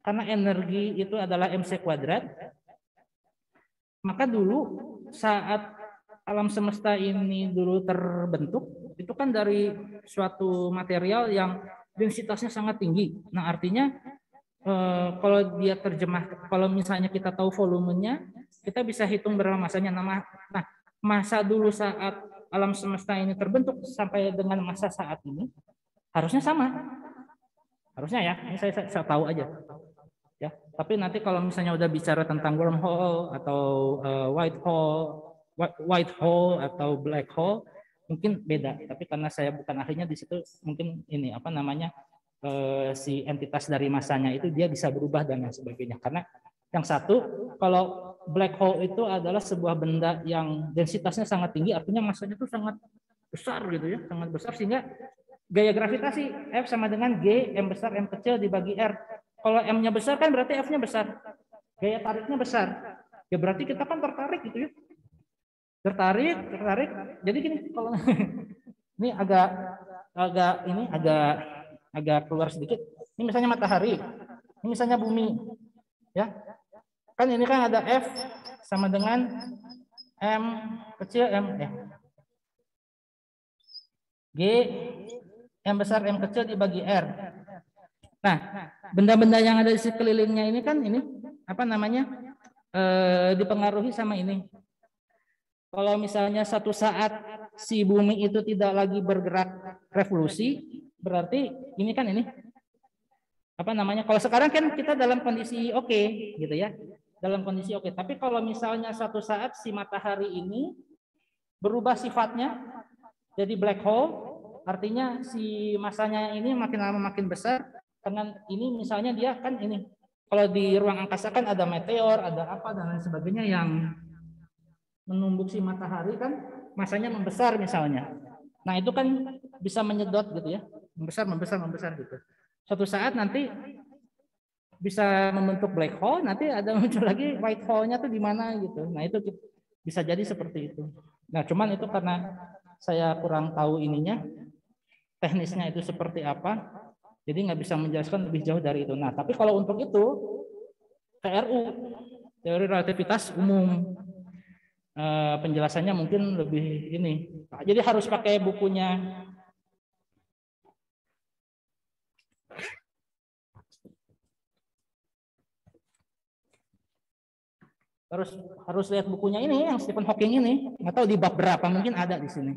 karena energi itu adalah MC kuadrat, maka dulu saat alam semesta ini dulu terbentuk, itu kan dari suatu material yang densitasnya sangat tinggi. Nah, artinya kalau dia kalau misalnya kita tahu volumenya, kita bisa hitung berapa masanya. Nah, masa dulu saat alam semesta ini terbentuk sampai dengan masa saat ini harusnya sama. Harusnya ya, ini saya tahu aja. Ya, tapi nanti kalau misalnya udah bicara tentang wormhole atau white hole atau black hole mungkin beda. Tapi karena saya bukan ahlinya di situ, mungkin ini apa namanya si entitas dari masanya itu dia bisa berubah dan lain sebagainya. Karena yang satu, kalau black hole itu adalah sebuah benda yang densitasnya sangat tinggi, artinya masanya itu sangat besar gitu ya, sangat besar sehingga gaya gravitasi F sama dengan G M besar M kecil dibagi R. Kalau M-nya besar kan berarti F-nya besar. Gaya tariknya besar. Ya berarti kita kan tertarik gitu ya. Tertarik. Jadi gini, kalau ini agak keluar sedikit. Ini misalnya matahari. Ini misalnya bumi. Ya. Kan ini kan ada F sama dengan M kecil M G M besar M kecil dibagi R. Nah, benda-benda yang ada di sekelilingnya ini kan ini apa namanya dipengaruhi sama ini. Kalau misalnya satu saat si bumi itu tidak lagi bergerak revolusi, berarti ini kan ini apa namanya? Kalau sekarang kan kita dalam kondisi oke, gitu ya, dalam kondisi oke. Tapi kalau misalnya satu saat si matahari ini berubah sifatnya jadi black hole, artinya si masanya ini makin lama makin besar. Dengan ini misalnya dia kan ini, kalau di ruang angkasa kan ada meteor, ada apa dan lain sebagainya yang menumbuk si matahari kan masanya membesar misalnya. Nah itu kan bisa menyedot gitu ya, membesar gitu. Suatu saat nanti bisa membentuk black hole, nanti ada muncul lagi white hole-nya tuh di mana gitu. Nah itu bisa jadi seperti itu. Nah cuman itu karena saya kurang tahu ininya, teknisnya itu seperti apa. Jadi nggak bisa menjelaskan lebih jauh dari itu. Nah, tapi kalau untuk itu, TRU, teori relativitas umum, penjelasannya mungkin lebih ini. Jadi harus pakai bukunya. Harus lihat bukunya ini, yang Stephen Hawking ini. Nggak tahu di bab berapa, mungkin ada di sini.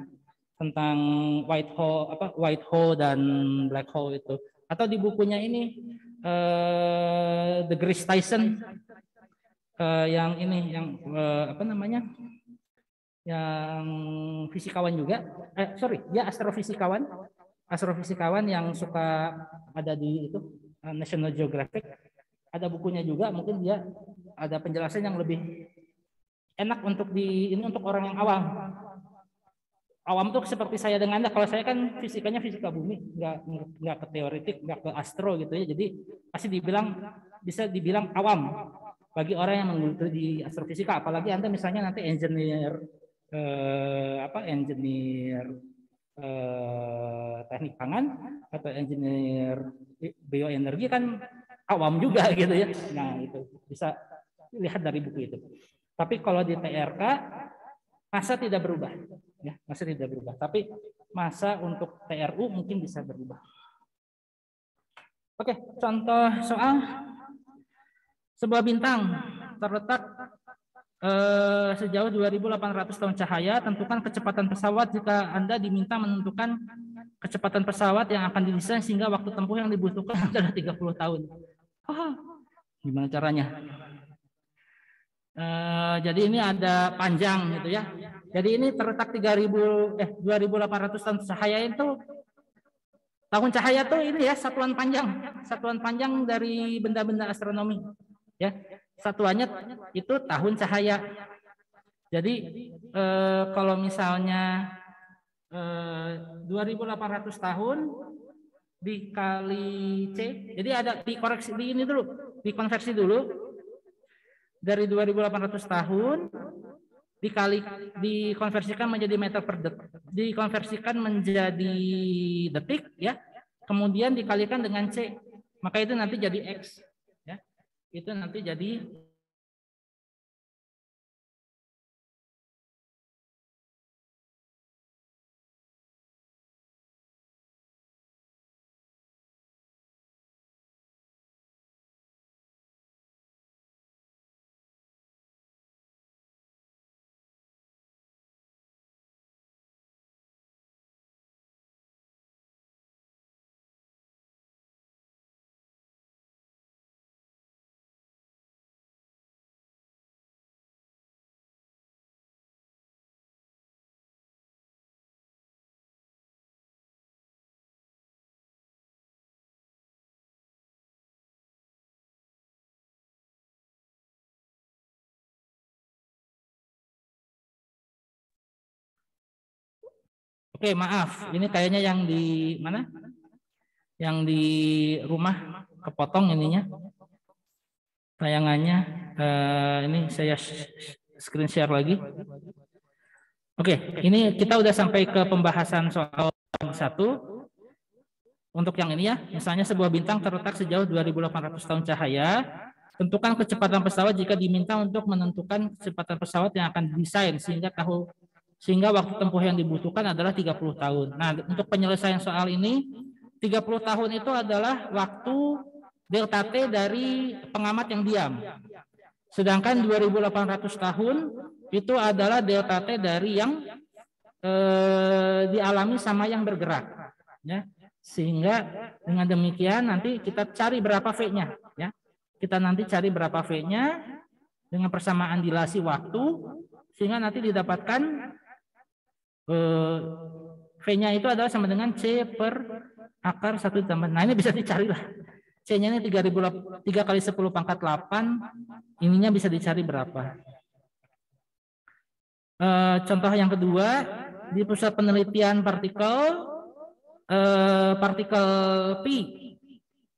Tentang white hole dan black hole itu. Atau di bukunya ini deGrasse Tyson yang ini yang apa namanya yang fisikawan juga dia astrofisikawan yang suka ada di itu National Geographic, ada bukunya juga, mungkin dia ada penjelasan yang lebih enak untuk untuk orang yang awam tuh seperti saya dengan Anda. Kalau saya kan fisikanya fisika bumi, nggak ke teoretik, nggak ke astro gitu ya. Jadi pasti bisa dibilang awam bagi orang yang menggeluti di astrofisika. Apalagi Anda misalnya nanti engineer teknik pangan atau engineer bioenergi kan awam juga gitu ya. Nah itu bisa lihat dari buku itu. Tapi kalau di TRK masa tidak berubah. Ya, masa tidak berubah, tapi masa untuk TRU mungkin bisa berubah. Oke, contoh soal sebuah bintang terletak sejauh 2.800 tahun cahaya. Tentukan kecepatan pesawat jika Anda diminta menentukan kecepatan pesawat yang akan didesain sehingga waktu tempuh yang dibutuhkan adalah 30 tahun. Gimana caranya? Jadi ini ada panjang gitu ya. Jadi ini terletak 2.800 tahun cahaya itu, tahun cahaya tuh ini ya satuan panjang dari benda-benda astronomi ya. Satuannya itu tahun cahaya. Jadi kalau misalnya 2.800 tahun dikali C, jadi ada dikoreksi di ini dulu, dikonversi dulu. Dari 2.800 tahun dikonversikan menjadi meter per detik, dikonversikan menjadi detik ya, kemudian dikalikan dengan C, maka itu nanti jadi X ya. itu nanti jadi oke, maaf, ini kayaknya yang di mana? Yang di rumah kepotong ininya tayangannya. Ini saya screen share lagi. Oke, ini kita udah sampai ke pembahasan soal satu. Untuk yang ini ya, misalnya sebuah bintang terletak sejauh 2.800 tahun cahaya. Tentukan kecepatan pesawat jika diminta untuk menentukan kecepatan pesawat yang akan didesain sehingga waktu tempuh yang dibutuhkan adalah 30 tahun. Nah, untuk penyelesaian soal ini 30 tahun itu adalah waktu delta T dari pengamat yang diam. Sedangkan 2.800 tahun itu adalah delta T dari yang dialami sama yang bergerak. Ya. Sehingga dengan demikian nanti kita cari berapa V-nya. Ya. Kita nanti cari berapa V-nya dengan persamaan dilasi waktu sehingga nanti didapatkan V-nya itu adalah sama dengan C per akar 1 ditambah. Nah ini bisa dicari lah. C-nya ini 3 kali 10 pangkat 8. Ininya bisa dicari berapa. Contoh yang kedua, di pusat penelitian partikel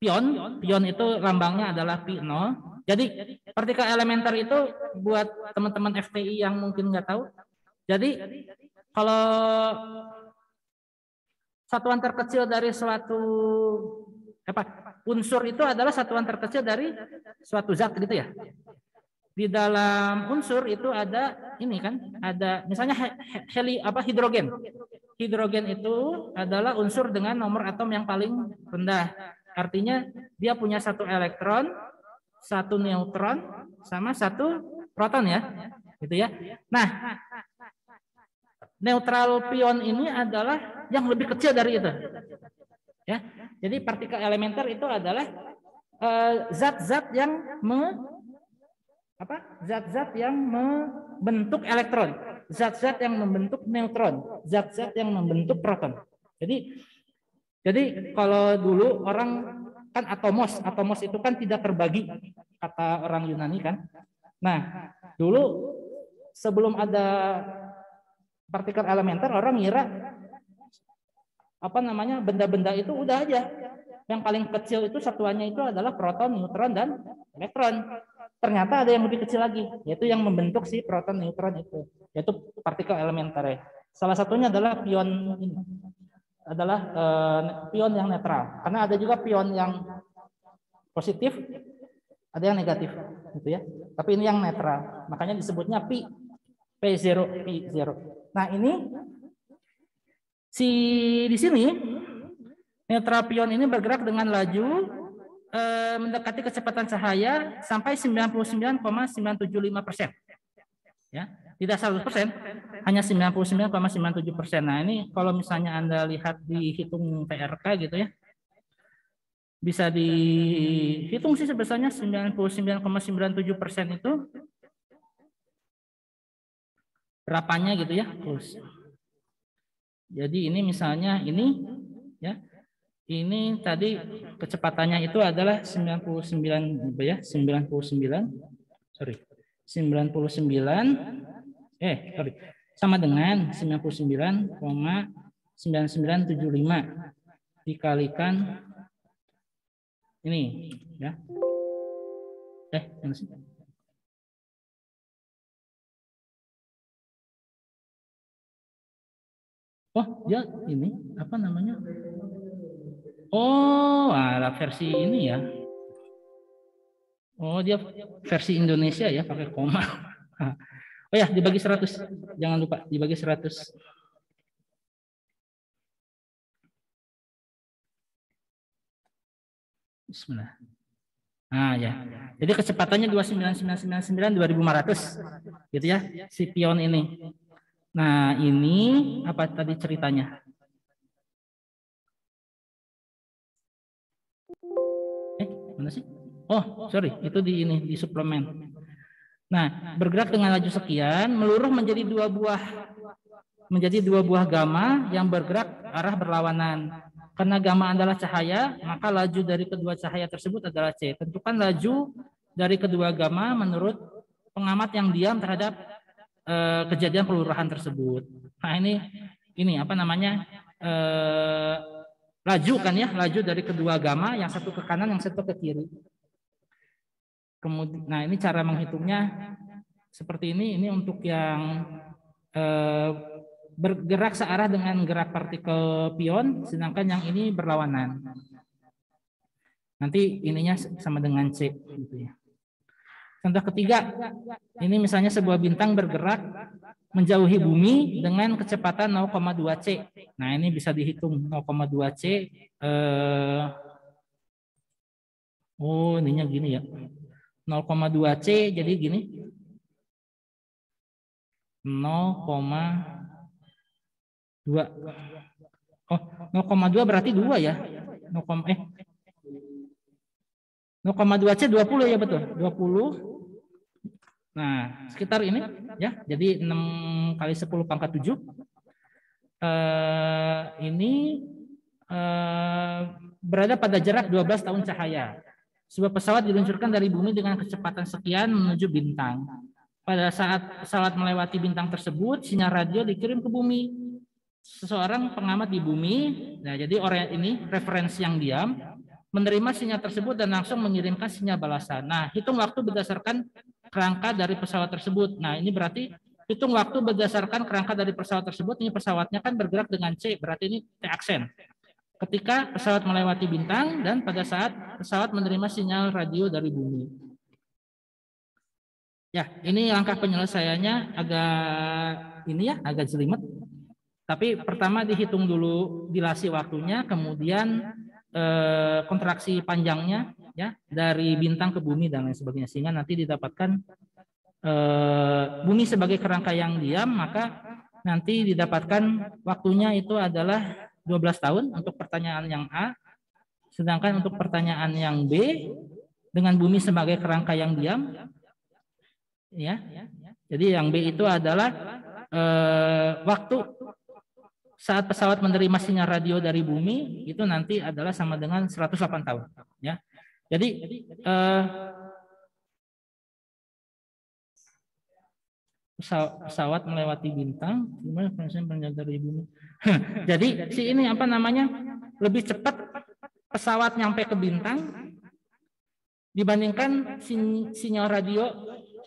pion itu lambangnya adalah pi 0. Jadi partikel elementer itu buat teman-teman FTI yang mungkin nggak tahu. Jadi kalau satuan terkecil dari suatu unsur itu adalah satuan terkecil dari suatu zat gitu ya. Di dalam unsur itu ada ini kan, ada misalnya hidrogen. Hidrogen itu adalah unsur dengan nomor atom yang paling rendah. Artinya dia punya 1 elektron, 1 neutron, sama 1 proton ya. Gitu ya. Nah, neutral pion ini adalah yang lebih kecil dari itu. Ya. Jadi partikel elementer itu adalah zat-zat yang zat-zat yang membentuk elektron, zat-zat yang membentuk neutron, zat-zat yang membentuk proton. Jadi kalau dulu orang kan atomos itu kan tidak terbagi kata orang Yunani kan. Nah, dulu sebelum ada partikel elementer orang ngira benda-benda itu udah aja. Yang paling kecil itu satuannya itu adalah proton, neutron dan elektron. Ternyata ada yang lebih kecil lagi, yaitu yang membentuk si proton neutron itu, yaitu partikel elementer. Salah satunya adalah pion ini, adalah pion yang netral. Karena ada juga pion yang positif, ada yang negatif, gitu ya. Tapi ini yang netral, makanya disebutnya P0. Nah ini di sini netral pion ini bergerak dengan laju mendekati kecepatan cahaya sampai 99,975%. Ya, tidak 100%, hanya 99,97%. Nah, ini kalau misalnya Anda lihat di hitung PRK gitu ya. Bisa dihitung sih sebesarnya 99,97% itu berapanya gitu ya. Jadi ini misalnya ini ya. Ini tadi kecepatannya itu adalah 99 ya, 99 sama dengan 99,9975 dikalikan ini ya. Yang sih? Oh, ya ini apa namanya? Oh, ada versi ini ya. Oh, dia versi Indonesia ya, pakai koma. Oh ya, dibagi 100. Jangan lupa dibagi 100. Bismillah. Nah ya, jadi kecepatannya 29.999 2.500 gitu ya, si pion ini. Nah ini apa tadi ceritanya? Mana sih? Oh sorry, itu di ini di suplemen. Nah bergerak dengan laju sekian, meluruh menjadi dua buah gamma yang bergerak arah berlawanan. Karena gamma adalah cahaya, maka laju dari kedua cahaya tersebut adalah C. Tentukan laju dari kedua gamma menurut pengamat yang diam terhadap kejadian pelurahan tersebut. Nah ini apa namanya laju kan ya, laju dari kedua gamma, yang satu ke kanan, yang satu ke kiri. Kemudian, nah ini cara menghitungnya seperti ini. Ini untuk yang bergerak searah dengan gerak partikel pion, sedangkan yang ini berlawanan. Nanti ininya sama dengan C gitu ya. Contoh ketiga, ini misalnya sebuah bintang bergerak menjauhi bumi dengan kecepatan 0,2 C. Nah ini bisa dihitung 0,2 C. Oh ininya gini ya, 0,2 C jadi gini, 0,2. Oh 0,2 berarti 2 ya. 0,2 C 20 ya, betul 20. Nah sekitar ini ya, jadi 6 kali 10 pangkat 7. Ini berada pada jarak 12 tahun cahaya. Sebuah pesawat diluncurkan dari bumi dengan kecepatan sekian menuju bintang. Pada saat pesawat melewati bintang tersebut, sinyal radio dikirim ke bumi. Seseorang pengamat di bumi, nah jadi orang ini referensi yang diam, menerima sinyal tersebut dan langsung mengirimkan sinyal balasan. Nah, hitung waktu berdasarkan kerangka dari pesawat tersebut. Nah, ini berarti hitung waktu berdasarkan kerangka dari pesawat tersebut. Ini pesawatnya kan bergerak dengan C, berarti ini T aksen. Ketika pesawat melewati bintang dan pada saat pesawat menerima sinyal radio dari bumi. Ya, ini langkah penyelesaiannya agak jelimet. Tapi pertama dihitung dulu dilasi waktunya, kemudian kontraksi panjangnya ya dari bintang ke bumi dan lain sebagainya, sehingga nanti didapatkan bumi sebagai kerangka yang diam, maka nanti didapatkan waktunya itu adalah 12 tahun untuk pertanyaan yang A, sedangkan untuk pertanyaan yang B dengan bumi sebagai kerangka yang diam ya. Jadi yang B itu adalah waktu saat pesawat menerima sinyal radio dari bumi itu nanti adalah sama dengan 108 tahun ya. Jadi pesawat melewati bintang, gimana penjauhan dari bumi? Jadi si ini apa namanya lebih cepat pesawat nyampe ke bintang dibandingkan sinyal radio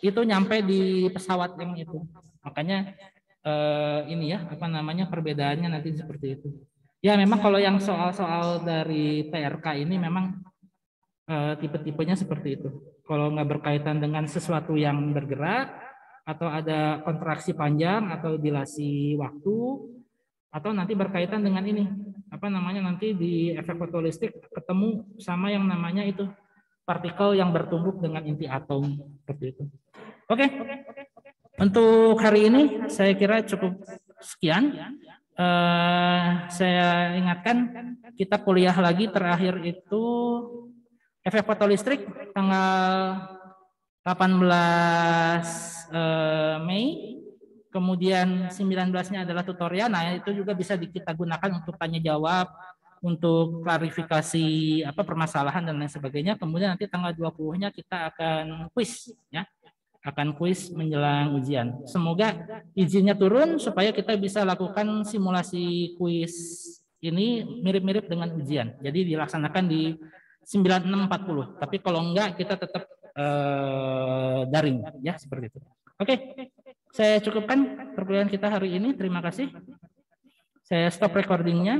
itu nyampe di pesawat yang itu. Makanya ini ya apa namanya perbedaannya nanti seperti itu. Ya memang kalau yang soal-soal dari TRK ini memang tipe-tipenya seperti itu. Kalau nggak berkaitan dengan sesuatu yang bergerak, atau ada kontraksi panjang atau dilasi waktu, atau nanti berkaitan dengan ini apa namanya nanti di efek fotolistrik ketemu sama yang namanya itu partikel yang bertumbuk dengan inti atom seperti itu. Oke. Untuk hari ini saya kira cukup sekian. Saya ingatkan kita kuliah lagi terakhir itu efek fotolistrik tanggal 18 Mei, kemudian 19-nya adalah tutorial. Nah, itu juga bisa kita gunakan untuk tanya jawab, untuk klarifikasi apa permasalahan dan lain sebagainya. Kemudian nanti tanggal 20-nya kita akan kuis ya. Akan kuis menjelang ujian. Semoga izinnya turun supaya kita bisa lakukan simulasi kuis ini mirip-mirip dengan ujian. Jadi dilaksanakan di 9640. Tapi kalau enggak kita tetap daring ya seperti itu. Oke, saya cukupkan perkuliahan kita hari ini. Terima kasih. Saya stop recordingnya.